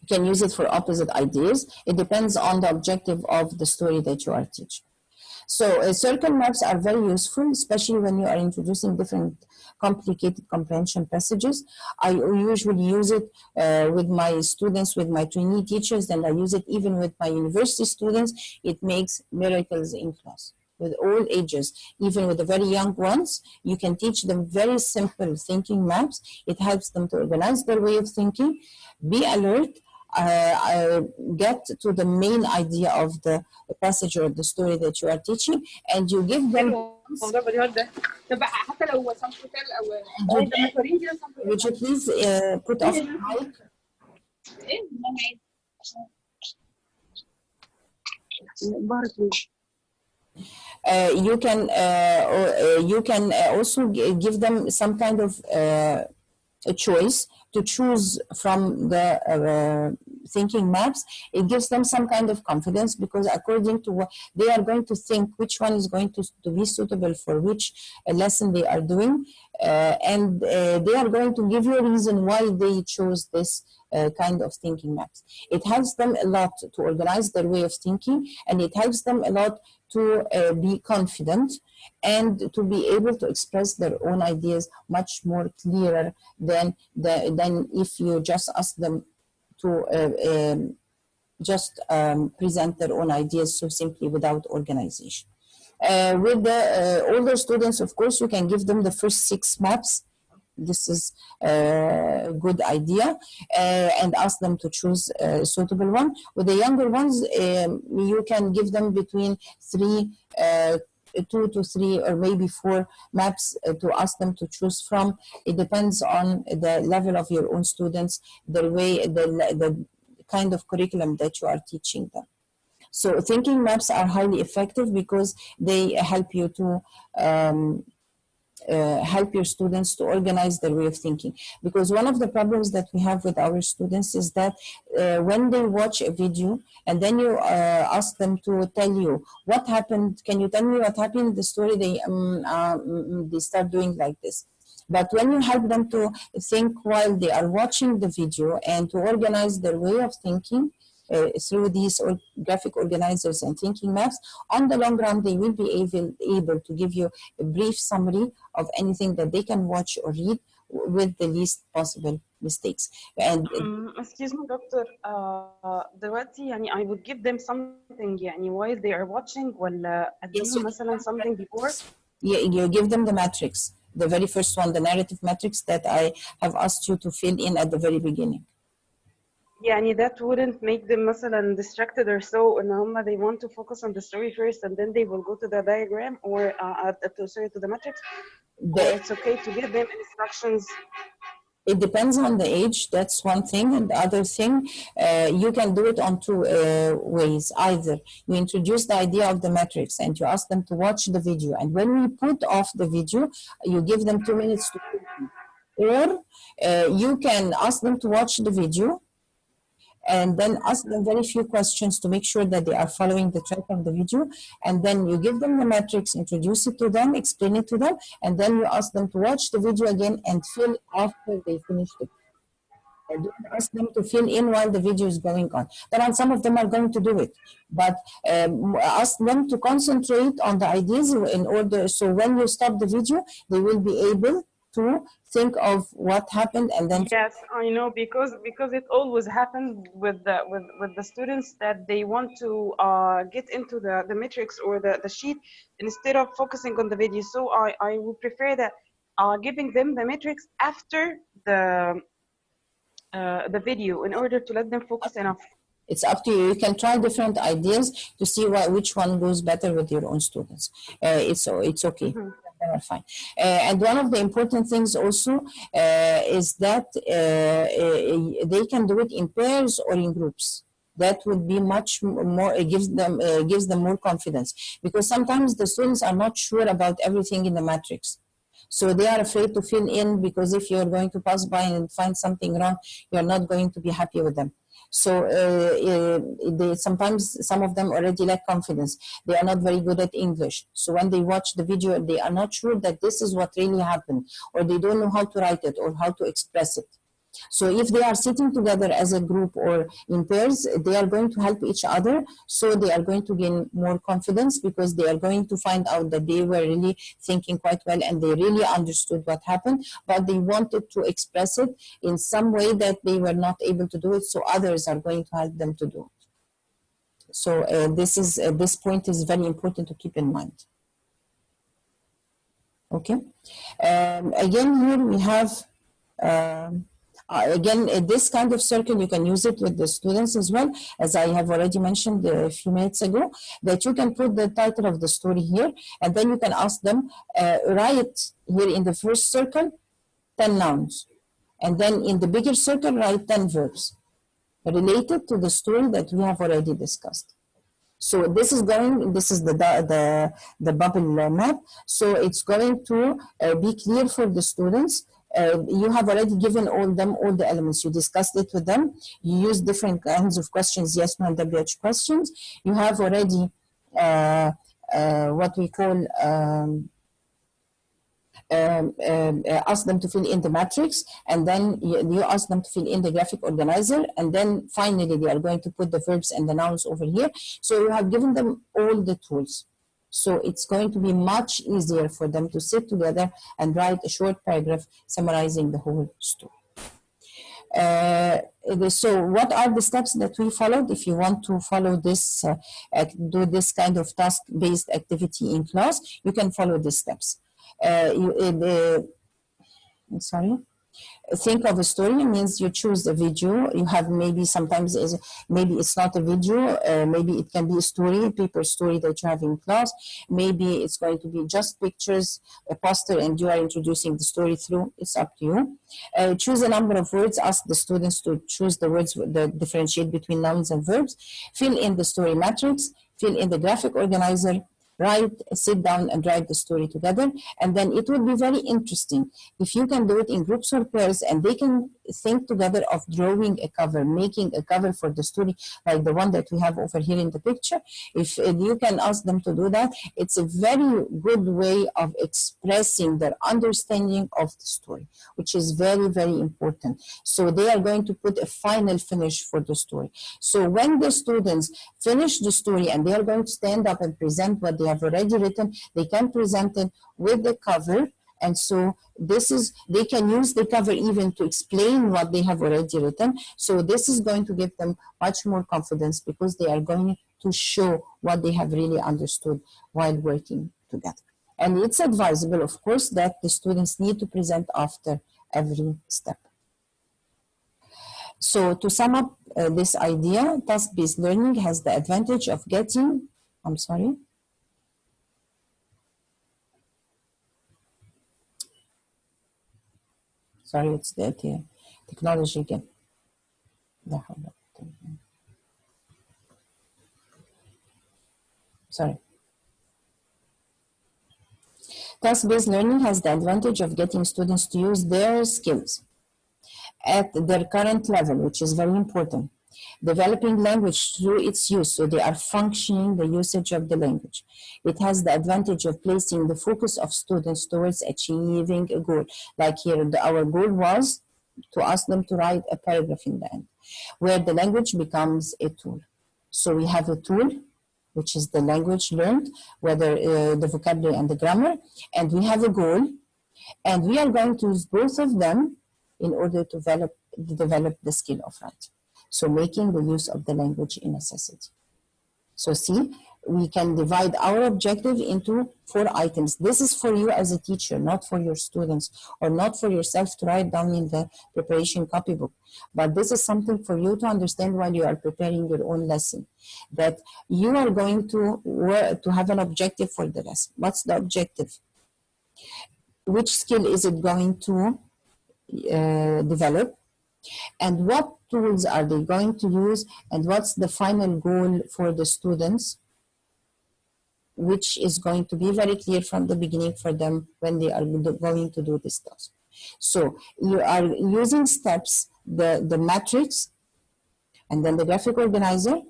S1: You can use it for opposite ideas. It depends on the objective of the story that you are teaching. So circle maps are very useful, especially when you are introducing different complicated comprehension passages. I usually use it with my students, with my trainee teachers, and I use it even with my university students. It makes miracles in class. With all ages, even with the very young ones, you can teach them very simple thinking maps. It helps them to organize their way of thinking, be alert, get to the main idea of the passage or the story that you are teaching, and you give them. Would you please put off the mic? You can also give them some kind of a choice to choose from the thinking maps. It gives them some kind of confidence, because according to what they are going to think, which one is going to be suitable for which lesson they are doing, and they are going to give you a reason why they chose this kind of thinking maps. It helps them a lot to organize their way of thinking, and it helps them a lot to be confident and to be able to express their own ideas much more clearer than if you just ask them to present their own ideas so simply without organization. With the older students, of course, you can give them the first 6 maps. This is a good idea, and ask them to choose a suitable one. With the younger ones, you can give them between 2 to 3 or maybe 4 maps to ask them to choose from. It depends on the level of your own students, the way, the kind of curriculum that you are teaching them. So thinking maps are highly effective because they help you to help your students to organize their way of thinking. Because one of the problems that we have with our students is that when they watch a video and then you ask them to tell you what happened, can you tell me what happened in the story, they start doing like this. But when you help them to think while they are watching the video and to organize their way of thinking, through these graphic organizers and thinking maps, on the long run, they will be able to give you a brief summary of anything that they can watch or read with the least possible mistakes. And
S7: excuse me doctor دلوقتي يعني I would give them something يعني while they are watching ولا أديهم مثلا something before.
S1: You give them the matrix, the very first one, the narrative matrix that I have asked you to fill in at the very beginning.
S7: يعني that wouldn't make them مثلا distracted or so إن هم they want to focus on the story first and then they will go to the diagram or to the matrix, or it's okay to give them instructions?
S1: It depends on the age, that's one thing. And the other thing, you can do it on two ways. Either you introduce the idea of the matrix and you ask them to watch the video, and when we put off the video, you give them 2 minutes to or you can ask them to watch the video and then ask them very few questions to make sure that they are following the track of the video. And then you give them the matrix, introduce it to them, explain it to them, and then you ask them to watch the video again and fill after they finish it. And don't ask them to fill in while the video is going on. Then some of them are going to do it, but ask them to concentrate on the ideas in order, so when you stop the video, they will be able to think of what happened and then.
S7: Yes, I know, because it always happens with the students that they want to get into the matrix or the sheet instead of focusing on the video. So I would prefer that giving them the matrix after the video in order to let them focus enough.
S1: It's up to you. You can try different ideas to see which one goes better with your own students. It's okay. Mm-hmm. Fine. And one of the important things also is that they can do it in pairs or in groups. That would be much more, it gives them more confidence, because sometimes the students are not sure about everything in the matrix. So they are afraid to fill in, because if you're going to pass by and find something wrong, you're not going to be happy with them. So sometimes some of them already lack confidence. They are not very good at English. So when they watch the video, they are not sure that this is what really happened, or they don't know how to write it or how to express it. So if they are sitting together as a group or in pairs, they are going to help each other. So they are going to gain more confidence, because they are going to find out that they were really thinking quite well and they really understood what happened, but they wanted to express it in some way that they were not able to do it. So others are going to help them to do it. So this point is very important to keep in mind. Okay. Again, here we have. Again, this kind of circle, you can use it with the students as well, as I have already mentioned a few minutes ago, that you can put the title of the story here, and then you can ask them, write here in the first circle 10 nouns, and then in the bigger circle, write 10 verbs related to the story that we have already discussed. So this is the bubble map. So it's going to be clear for the students. You have already given all the elements. You discussed it with them. You use different kinds of questions, yes, no, and WH questions. You have already what we call ask them to fill in the matrix, and then you ask them to fill in the graphic organizer, and then finally they are going to put the verbs and the nouns over here. So you have given them all the tools. So it's going to be much easier for them to sit together and write a short paragraph summarizing the whole story. So what are the steps that we followed? If you want to follow this, do this kind of task-based activity in class, you can follow these steps. Sorry? Think of a story means you choose a video. You have maybe sometimes maybe it's not a video. Maybe it can be a story, paper story that you have in class. Maybe it's going to be just pictures, a poster, and you are introducing the story through. It's up to you. Choose a number of words. Ask the students to choose the words that differentiate between nouns and verbs. Fill in the story matrix. Fill in the graphic organizer. Sit down and write the story together, and then it will be very interesting if you can do it in groups or pairs, and they can think together of drawing a cover, making a cover for the story, like the one that we have over here in the picture. If you can ask them to do that, it's a very good way of expressing their understanding of the story, which is very, very important. So they are going to put a final finish for the story. So when the students finish the story and they are going to stand up and present what they have already written, they can present it with the cover. And so they can use the cover even to explain what they have already written. So this is going to give them much more confidence because they are going to show what they have really understood while working together. And it's advisable, of course, that the students need to present after every step. So to sum up this idea, task-based learning has the advantage of getting, Sorry, it's the technology again. Sorry. Task-based learning has the advantage of getting students to use their skills at their current level, which is very important. Developing language through its use, so they are functioning the usage of the language. It has the advantage of placing the focus of students towards achieving a goal. Like here, our goal was to ask them to write a paragraph in the end, where the language becomes a tool. So we have a tool, which is the language learned, whether the vocabulary and the grammar, and we have a goal, and we are going to use both of them in order to develop the skill of writing. So making the use of the language a necessity. So see, we can divide our objective into 4 items. This is for you as a teacher, not for your students, or not for yourself to write down in the preparation copybook. But this is something for you to understand while you are preparing your own lesson, that you are going to have an objective for the lesson. What's the objective? Which skill is it going to develop? And what tools are they going to use, and what's the final goal for the students, which is going to be very clear from the beginning for them when they are going to do this task. So you are using steps, the matrix, and then the graphic organizer,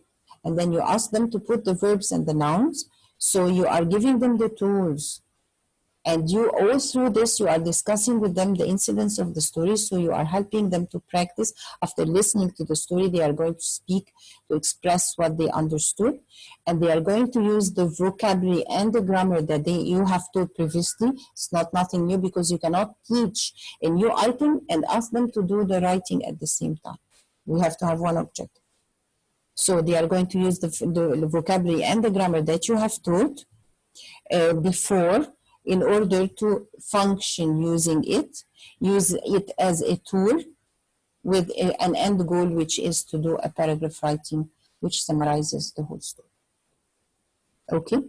S1: and then you ask them to put the verbs and the nouns. So you are giving them the tools. And you all through this, you are discussing with them the incidents of the story. So you are helping them to practice. After listening to the story, they are going to speak, to express what they understood. And they are going to use the vocabulary and the grammar that you have taught previously. It's not nothing new, because you cannot teach a new item and ask them to do the writing at the same time. We have to have one objective. So they are going to use the vocabulary and the grammar that you have taught before, in order to function using it, use it as a tool with an end goal, which is to do a paragraph writing which summarizes the whole story. Okay,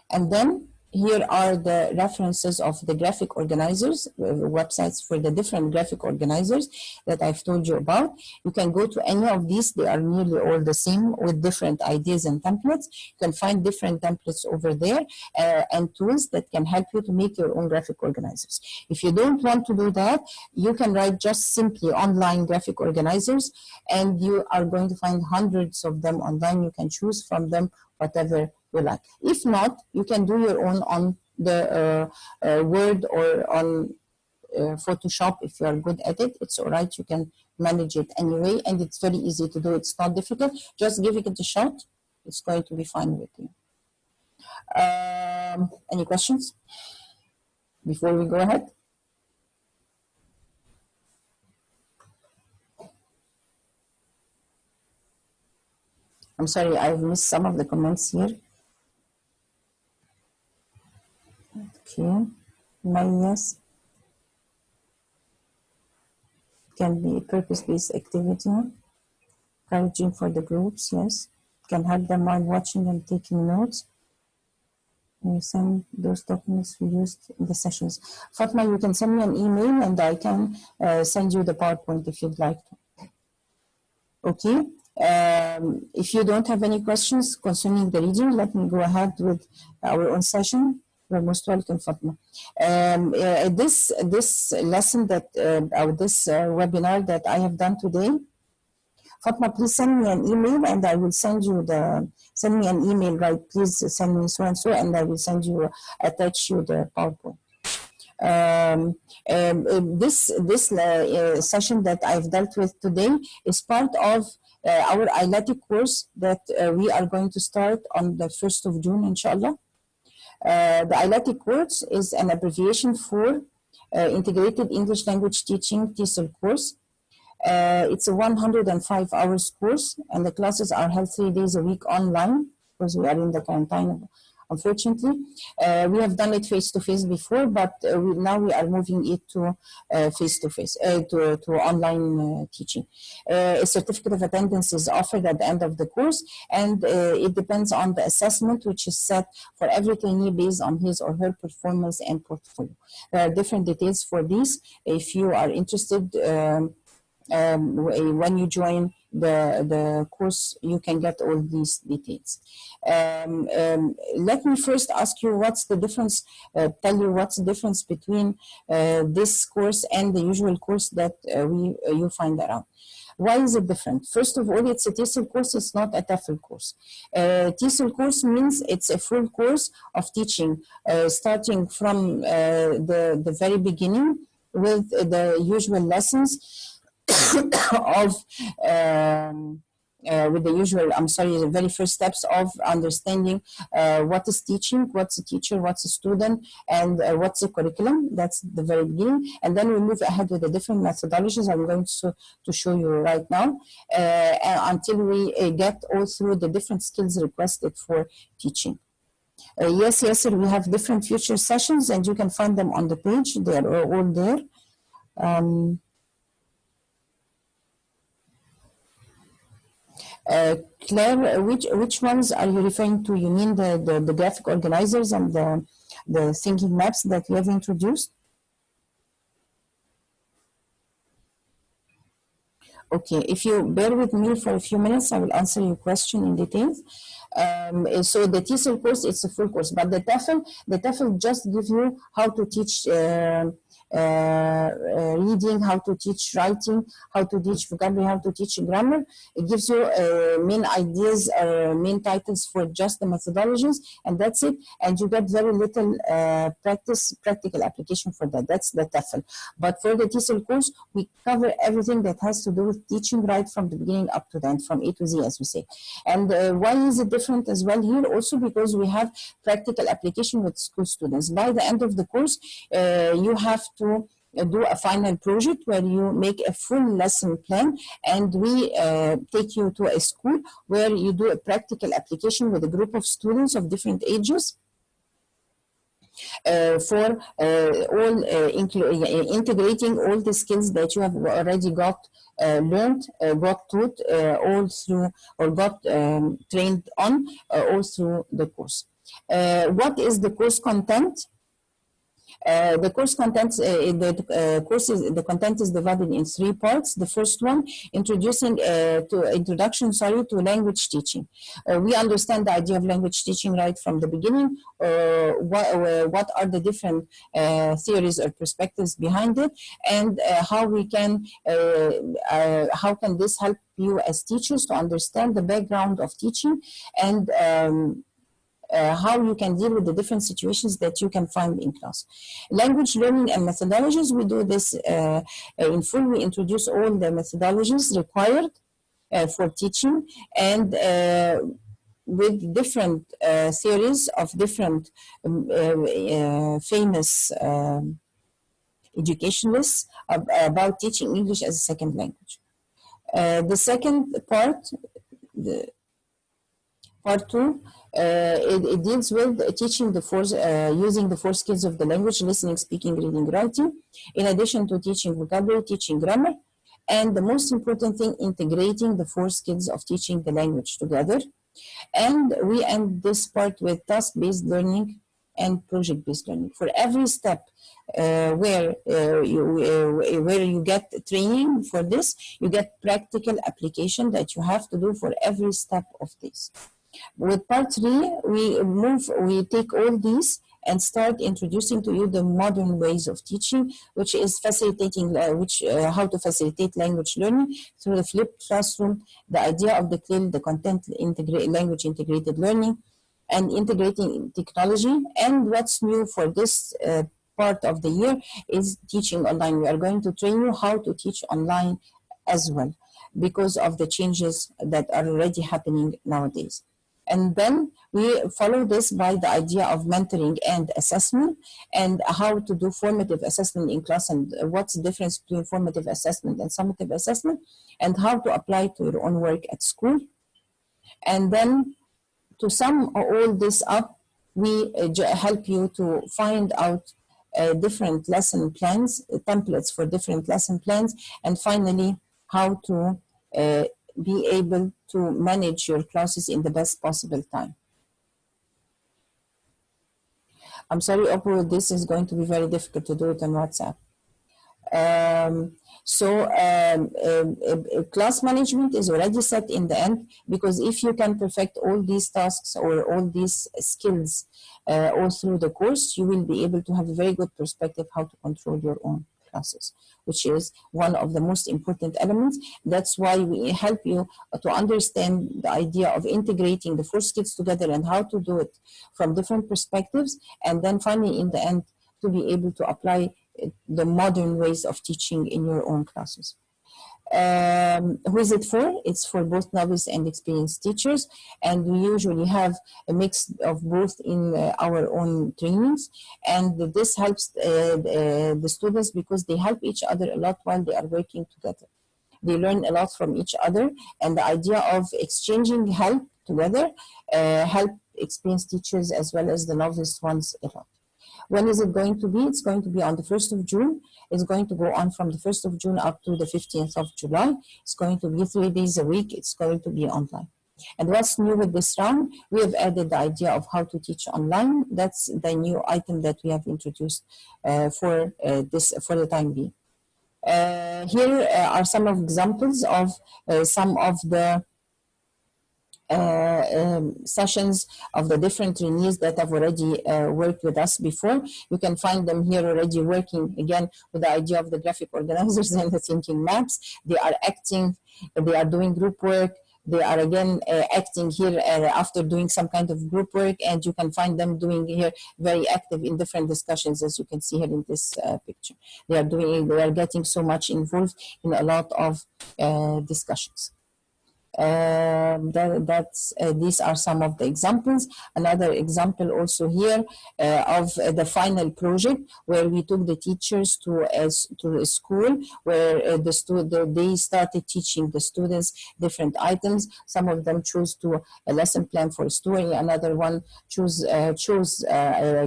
S1: and then here are the references of the graphic organizers, websites for the different graphic organizers that I've told you about. You can go to any of these. They are nearly all the same with different ideas and templates. You can find different templates over there and tools that can help you to make your own graphic organizers. If you don't want to do that, you can write just simply online graphic organizers, and you are going to find hundreds of them online. You can choose from them whatever you like. If not, you can do your own on the Word or on Photoshop. If you are good at it, it's all right. You can manage it anyway, and it's very easy to do. It's not difficult. Just give it a shot. It's going to be fine with you. Any questions before we go ahead? I'm sorry, I've missed some of the comments here. Okay, yes. Can be purpose-based activity, encouraging for the groups, yes. Can help them while watching and taking notes. We send those documents we used in the sessions. Fatma, you can send me an email and I can send you the PowerPoint if you'd like to. Okay. If you don't have any questions concerning the reading, let me go ahead with our own session. You're most welcome, Fatma. This lesson that, or this webinar that I have done today, Fatma, please send me an email and I will send you send me an email, right? Please send me so and so and I will send you, attach you the PowerPoint. This session that I've dealt with today is part of our ILATIC course that we are going to start on the 1st of June, inshallah. The ILATIC course is an abbreviation for Integrated English Language Teaching TESOL course. It's a 105 hours course and the classes are held 3 days a week online because we are in the quarantine, unfortunately. We have done it face-to-face before, but now we are moving it to face-to-face, to online teaching. A certificate of attendance is offered at the end of the course, and it depends on the assessment which is set for every trainee based on his or her performance and portfolio. There are different details for these. If you are interested, when you join the course, you can get all these details. Let me first ask you what's the difference, tell you what's the difference between this course and the usual course that you find around. Why is it different? First of all, it's a TESOL course, it's not a TEFL course. TESOL course means it's a full course of teaching, starting from the very beginning with the usual lessons of with the usual, the very first steps of understanding what is teaching, what's a teacher, what's a student, and what's the curriculum. That's the very beginning. And then we move ahead with the different methodologies I'm going to show you right now until we get all through the different skills requested for teaching. Yes, sir, we have different future sessions and you can find them on the page. They are all there. Claire, which ones are you referring to? You mean the graphic organizers and the thinking maps that we have introduced? Okay, if you bear with me for a few minutes, I will answer your question in detail. So the TESOL course, it's a full course, but the TEFL just gives you how to teach reading, how to teach writing, how to teach vocabulary, how to teach grammar. It gives you main ideas, main titles for just the methodologies, and that's it. And you get very little practical application for that. That's the TEFL. But for the TESOL course, we cover everything that has to do with teaching right from the beginning up to the end, from A to Z, as we say. And why is it different as well here? Also because we have practical application with school students. By the end of the course, you have to do a final project where you make a full lesson plan, and we take you to a school where you do a practical application with a group of students of different ages for integrating all the skills that you have already got learned, got taught all through, or got trained on all through the course. What is the course content? The course content, the content is divided in 3 parts. The first one, introduction to language teaching. We understand the idea of language teaching right from the beginning. What are the different theories or perspectives behind it, and how can this help you as teachers to understand the background of teaching, and how you can deal with the different situations that you can find in class. Language learning and methodologies, we do this in full. We introduce all the methodologies required for teaching, and with different theories of different famous educationalists about teaching English as a second language. The second part, Part 2, it deals with teaching using the 4 skills of the language: listening, speaking, reading, writing, in addition to teaching vocabulary, teaching grammar, And the most important thing, integrating the 4 skills of teaching the language together. And we end this part with task-based learning and project-based learning. For every step where you get training for this, you get practical application that you have to do for every step of this. With part 3, we take all these and start introducing to you the modern ways of teaching, which is facilitating, how to facilitate language learning through the flipped classroom, the idea of the CLIL, the content language integrated learning, and integrating technology. And what's new for this part of the year is teaching online. We are going to train you how to teach online as well, because of the changes that are already happening nowadays. And then we follow this by the idea of mentoring and assessment, and how to do formative assessment in class, and what's the difference between formative assessment and summative assessment, and how to apply to your own work at school. And then to sum all this up, we help you to find out different lesson plans, templates for different lesson plans, and finally, how to be able to manage your classes in the best possible time. I'm sorry, Oppo, this is going to be very difficult to do it on WhatsApp. Class management is already set in the end, because if you can perfect all these tasks or all these skills all through the course, you will be able to have a very good perspective how to control your own classes, which is one of the most important elements. That's why we help you to understand the idea of integrating the 4 skills together and how to do it from different perspectives, and then finally in the end to be able to apply the modern ways of teaching in your own classes. Who is it for? It's for both novice and experienced teachers, and we usually have a mix of both in our own trainings, and this helps the students because they help each other a lot while they are working together. They learn a lot from each other, and the idea of exchanging help together help experienced teachers as well as the novice ones a lot. When is it going to be? It's going to be on the 1st of June. It's going to go on from the 1st of June up to the 15th of July. It's going to be 3 days a week. It's going to be online. And what's new with this round? We have added the idea of how to teach online. That's the new item that we have introduced for the time being. Here are some of examples of some of the sessions of the different trainees that have already worked with us before. You can find them here already working again with the idea of the graphic organizers and the thinking maps. They are acting, they are doing group work. They are again acting here after doing some kind of group work, and you can find them doing here very active in different discussions, as you can see here in this picture. They are getting so much involved in a lot of discussions. These are some of the examples. Another example also here of the final project, where we took the teachers to a school where they started teaching the students different items. Some of them chose to a lesson plan for a story, another one chose a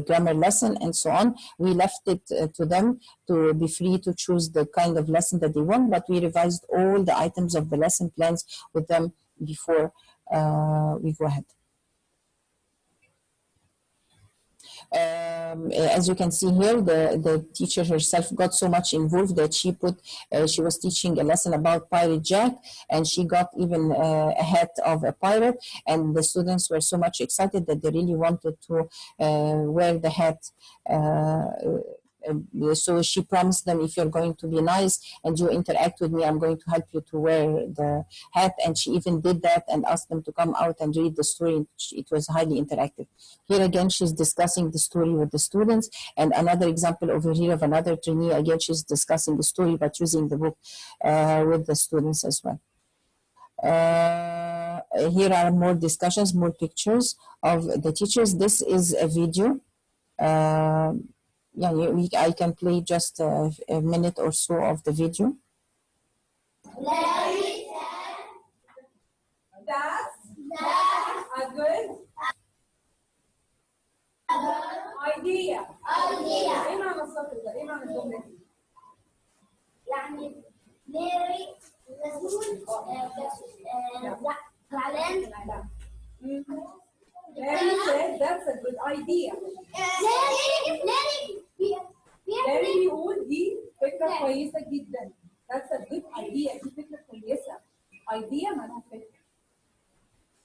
S1: grammar lesson, and so on. We left it to them to be free to choose the kind of lesson that they want, but we revised all the items of the lesson plans with them before we go ahead. As you can see here, the teacher herself got so much involved that she was teaching a lesson about Pirate Jack, and she got even a hat of a pirate, and the students were so much excited that they really wanted to wear the hat. So she promised them, if you're going to be nice and you interact with me, I'm going to help you to wear the hat. And she even did that and asked them to come out and read the story. It was highly interactive. Here again, she's discussing the story with the students. And another example over here of another trainee, again, she's discussing the story but using the book with the students as well. Here are more discussions, more pictures of the teachers. This is a video. I can play just a minute or so of the video.
S8: That's a good idea. ايه معنى السطر ده؟ ايه معنى الجملة دي؟
S6: يعني Mary
S8: idea. لاري بيقول دي فكرة كويسة جدا. That's a good idea. دي فكرة كويسة. Idea معناها فكرة.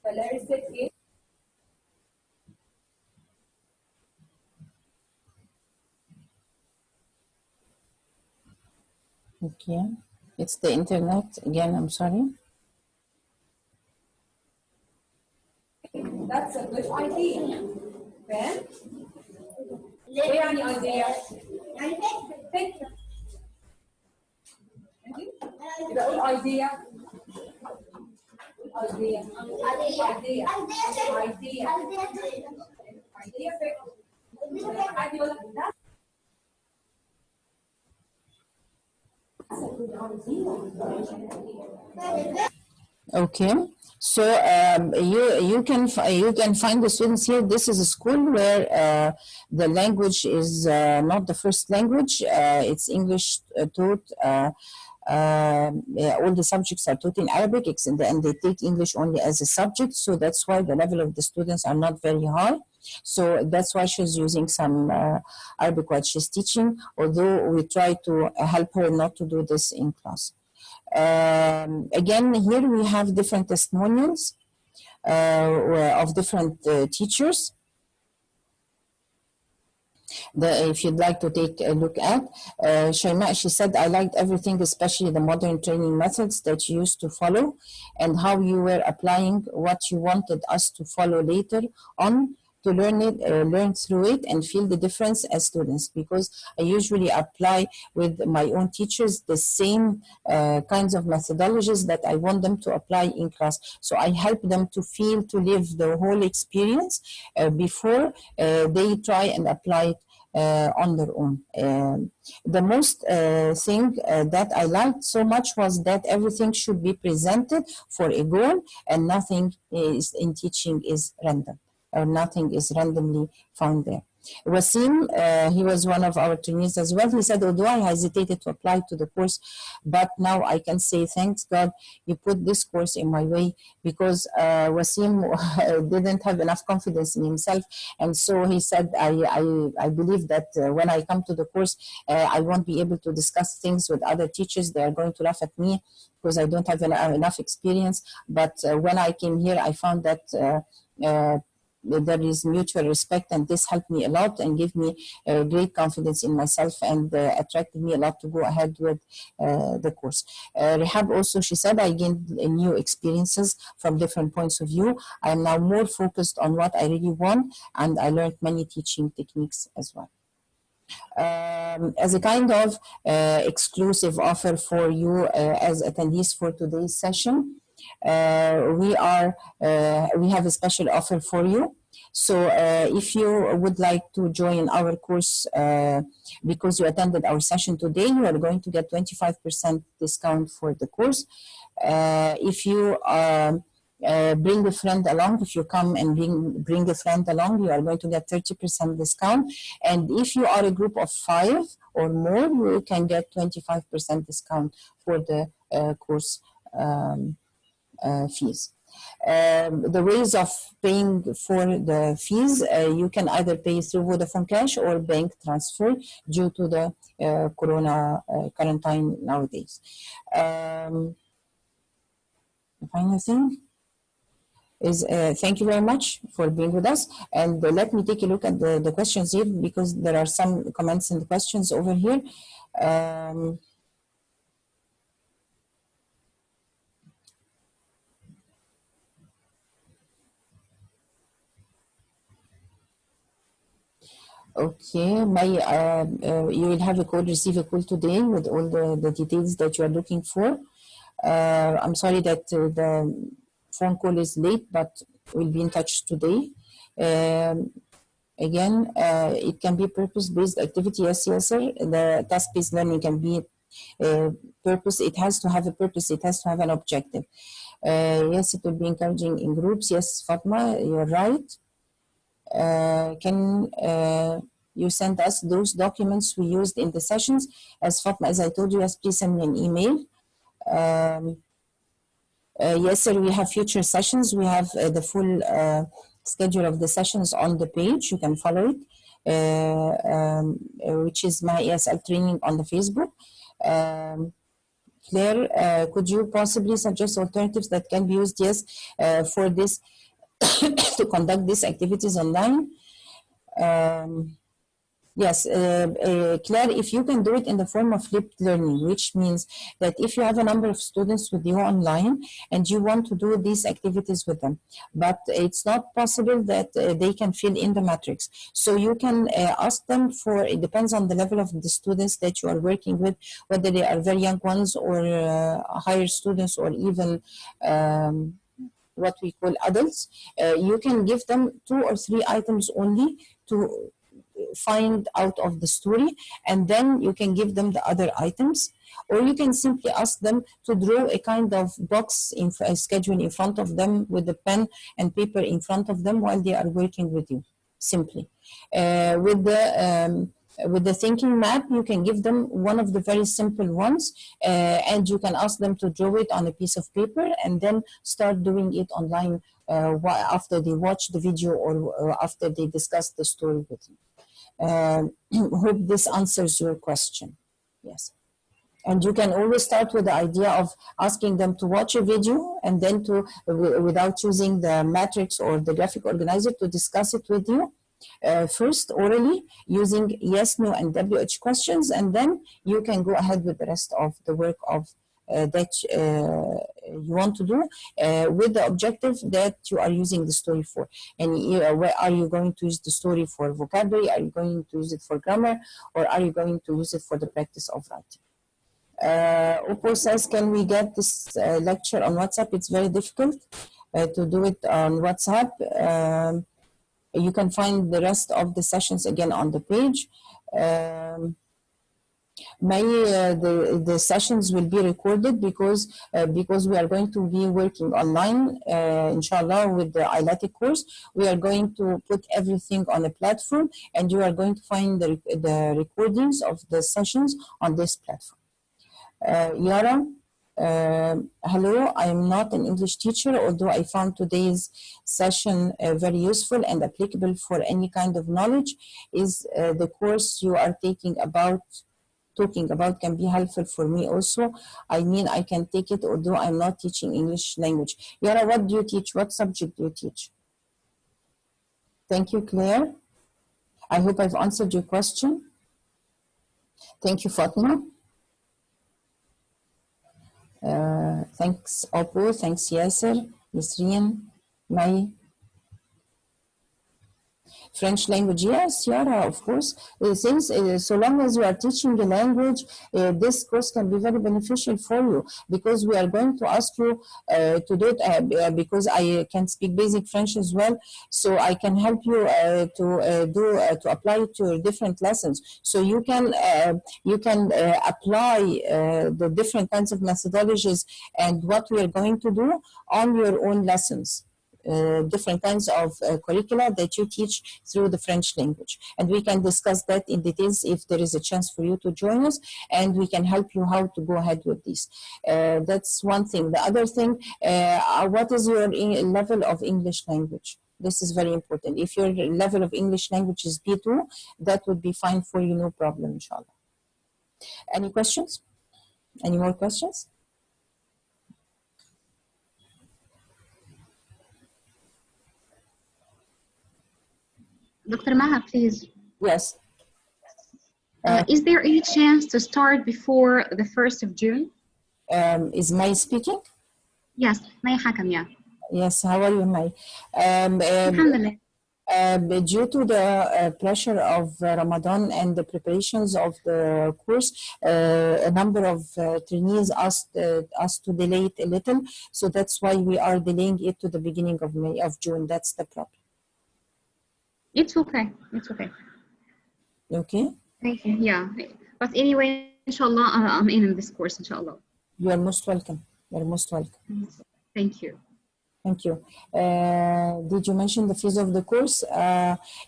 S8: فلاري said ايه؟
S1: Okay, it's the internet again. I'm sorry.
S8: That's a good idea. Then ايه يعني idea؟ يعني فكرة. يبقى قول idea. idea. idea. idea. idea فكرة. عادي يقول لك
S1: Okay, so you can find the students here. This is a school where the language is not the first language. It's English taught. All the subjects are taught in Arabic, and they take English only as a subject. So that's why the level of the students are not very high. So that's why she's using some Arabic what she's teaching. Although we try to help her not to do this in class. Again, here we have different testimonials of different teachers. If you'd like to take a look at, Shaima, she said, I liked everything, especially the modern training methods that you used to follow and how you were applying what you wanted us to follow later on to learn through it and feel the difference as students, because I usually apply with my own teachers the same kinds of methodologies that I want them to apply in class. So I help them to feel, to live the whole experience before they try and apply it on their own. The most thing that I liked so much was that everything should be presented for a goal and nothing is in teaching is random, or nothing is randomly found there. Wasim, he was one of our trainees as well. He said, although I hesitated to apply to the course, but now I can say, thanks God, you put this course in my way, because Wasim didn't have enough confidence in himself. And so he said, I believe that when I come to the course, I won't be able to discuss things with other teachers. They are going to laugh at me because I don't have enough experience. But when I came here, I found that there is mutual respect, and this helped me a lot and gave me great confidence in myself and attracted me a lot to go ahead with the course. Rehab also, she said, I gained new experiences from different points of view. I am now more focused on what I really want, and I learned many teaching techniques as well. As a kind of exclusive offer for you as attendees for today's session, we have a special offer for you. So if you would like to join our course because you attended our session today, you are going to get 25% discount for the course. If you bring a friend along, if you come and bring a friend along, you are going to get 30% discount. And if you are a group of 5 or more, you can get 25% discount for the course fees. The ways of paying for the fees, you can either pay through Vodafone Cash or bank transfer due to the Corona quarantine nowadays. The final thing is thank you very much for being with us, and let me take a look at the questions here, because there are some comments in the questions over here. Okay, you will have a call, receive a call today with all the details that you are looking for. I'm sorry that the phone call is late, but we'll be in touch today. Again, it can be purpose-based activity. Yes, sir. The task-based learning can be purpose. It has to have a purpose. It has to have an objective. Yes, it will be encouraging in groups. Yes, Fatma, you're right. Can you send us those documents we used in the sessions? As Fatma, as I told you, yes, please send me an email. Yes, sir, we have future sessions. We have the full schedule of the sessions on the page. You can follow it, which is my ESL training on the Facebook. Claire, could you possibly suggest alternatives that can be used, yes, for this to conduct these activities online? Yes, Claire, if you can do it in the form of flipped learning, which means that if you have a number of students with you online and you want to do these activities with them, but it's not possible that they can fill in the matrix. So you can ask them for, it depends on the level of the students that you are working with, whether they are very young ones or higher students or even what we call adults. You can give them 2 or 3 items only to find out of the story, and then you can give them the other items, or you can simply ask them to draw a kind of box in a schedule in front of them with a pen and paper in front of them while they are working with you, simply. With the thinking map, you can give them one of the very simple ones, and you can ask them to draw it on a piece of paper and then start doing it online after they watch the video or after they discuss the story with you. Hope this answers your question. Yes. And you can always start with the idea of asking them to watch a video and then to, without using the matrix or the graphic organizer, to discuss it with you. First orally using yes, no, and WH questions, and then you can go ahead with the rest of the work of that you want to do with the objective that you are using the story for. And where are you going to use the story for vocabulary? Are you going to use it for grammar? Or are you going to use it for the practice of writing? Oppo says, can we get this lecture on WhatsApp? It's very difficult to do it on WhatsApp. You can find the rest of the sessions again on the page. The sessions will be recorded because we are going to be working online, inshallah, with the ILATIC course. We are going to put everything on a platform, and you are going to find the recordings of the sessions on this platform. Yara, hello, I am not an English teacher, although I found today's session very useful and applicable for any kind of knowledge. Is the course you are talking about can be helpful for me also? I mean, I can take it although I'm not teaching English language. Yara, what do you teach? What subject do you teach? Thank you, Claire. I hope I've answered your question. Thank you, Fatima. Thanks, Oppo. Thanks, Yasser, Yasreen, Mai. French language, yes, Yara, of course. Since so long as you are teaching the language, this course can be very beneficial for you, because we are going to ask you to do it because I can speak basic French as well, so I can help you to apply it to your different lessons. So you can apply the different kinds of methodologies and what we are going to do on your own lessons. Different kinds of curricula that you teach through the French language. And we can discuss that in details if there is a chance for you to join us, and we can help you how to go ahead with this. That's one thing. The other thing, what is your level of English language? This is very important. If your level of English language is B2, that would be fine for you, no problem, inshallah. Any questions? Any more questions?
S9: Dr. Maha, please.
S1: Yes.
S9: Is there any chance to start before the 1st of June?
S1: Is Mai speaking?
S9: Yes, Mai Hakam, yeah.
S1: Yes, how are you, Mai?
S9: Alhamdulillah.
S1: Due to the pressure of Ramadan and the preparations of the course, a number of trainees asked us to delay it a little. So that's why we are delaying it to the beginning of June. That's the problem.
S9: It's okay. It's okay.
S1: Okay.
S9: Thank you. Yeah. But anyway, inshallah, I'm in this course, inshallah.
S1: You are most welcome. You are most welcome.
S9: Thank you.
S1: Thank you. Did you mention the fees of the course?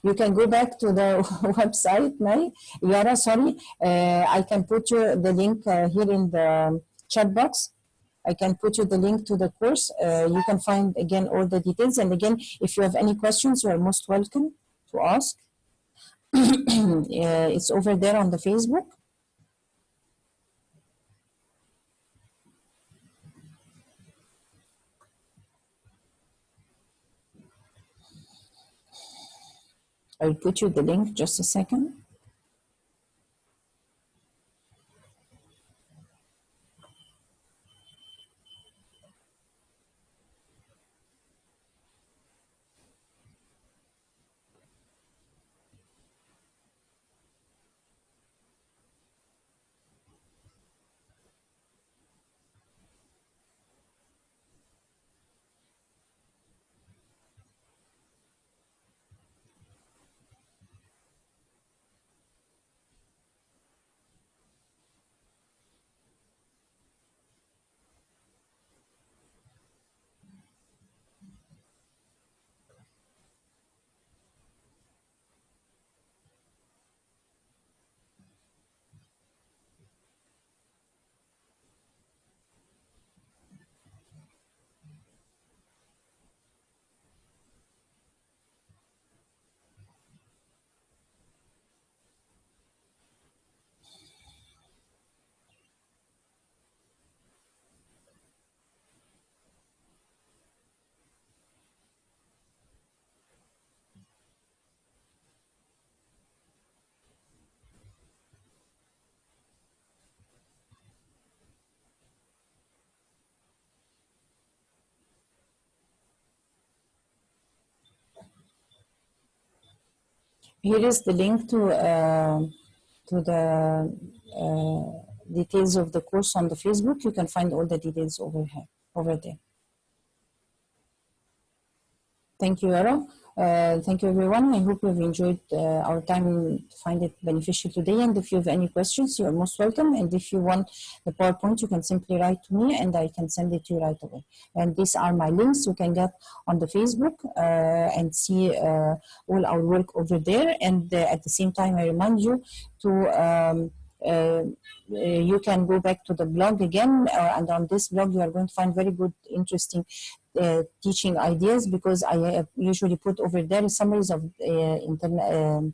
S1: You can go back to the website, Mai. Yara, sorry. I can put you the link here in the chat box. I can put you the link to the course. You can find again all the details. And again, if you have any questions, you are most welcome to ask. It's over there on the Facebook. I'll put you the link just a second. Here is the link to the details of the course on the Facebook. You can find all the details over here, over there. Thank you, Yara. Thank you, everyone. I hope you've enjoyed our time, find it beneficial today. And if you have any questions, you're most welcome. And if you want the PowerPoint, you can simply write to me and I can send it to you right away. And these are my links you can get on the Facebook and see all our work over there. And at the same time, I remind you to you can go back to the blog again, and on this blog you are going to find very good, interesting teaching ideas, because I usually put over there summaries of the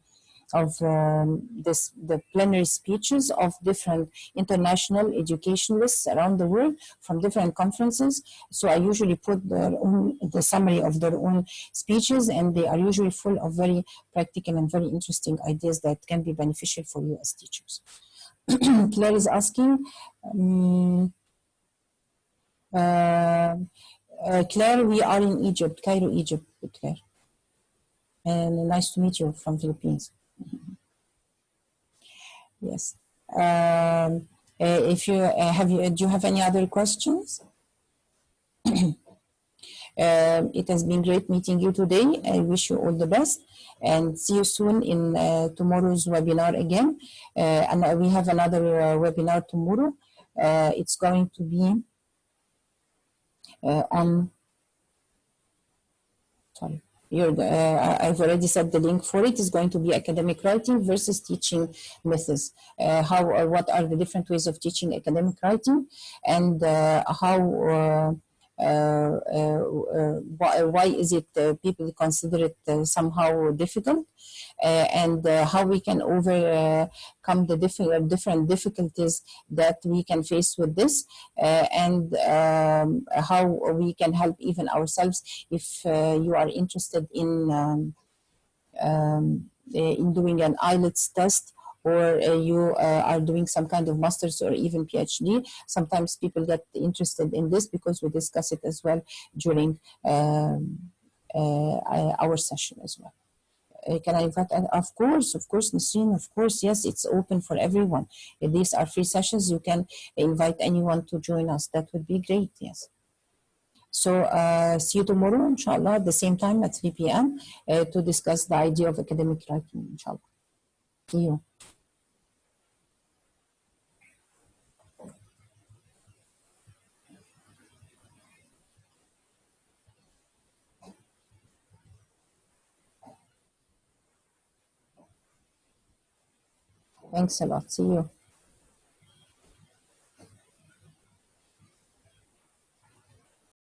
S1: plenary speeches of different international educationalists around the world from different conferences. So I usually put the summary of their own speeches, and they are usually full of very practical and very interesting ideas that can be beneficial for you as teachers. Claire is asking, Claire, we are in Egypt, Cairo, Egypt, Claire. And nice to meet you from Philippines. Yes. If you do you have any other questions? It has been great meeting you today. I wish you all the best and see you soon in tomorrow's webinar again. And we have another webinar tomorrow. It's going to be on, sorry. I've already set the link for it. It's going to be academic writing versus teaching methods. What are the different ways of teaching academic writing, and why is it people consider it somehow difficult, and how we can overcome the different difficulties that we can face with this, and how we can help even ourselves if you are interested in doing an IELTS test, or you are doing some kind of master's or even PhD. Sometimes people get interested in this because we discuss it as well during our session as well. Can I invite? Of course, Nasreen, of course, yes, it's open for everyone. These are free sessions. You can invite anyone to join us. That would be great, yes. So see you tomorrow, inshallah, at the same time at 3 p.m. To discuss the idea of academic writing, inshallah. See you. Thanks a lot. See you.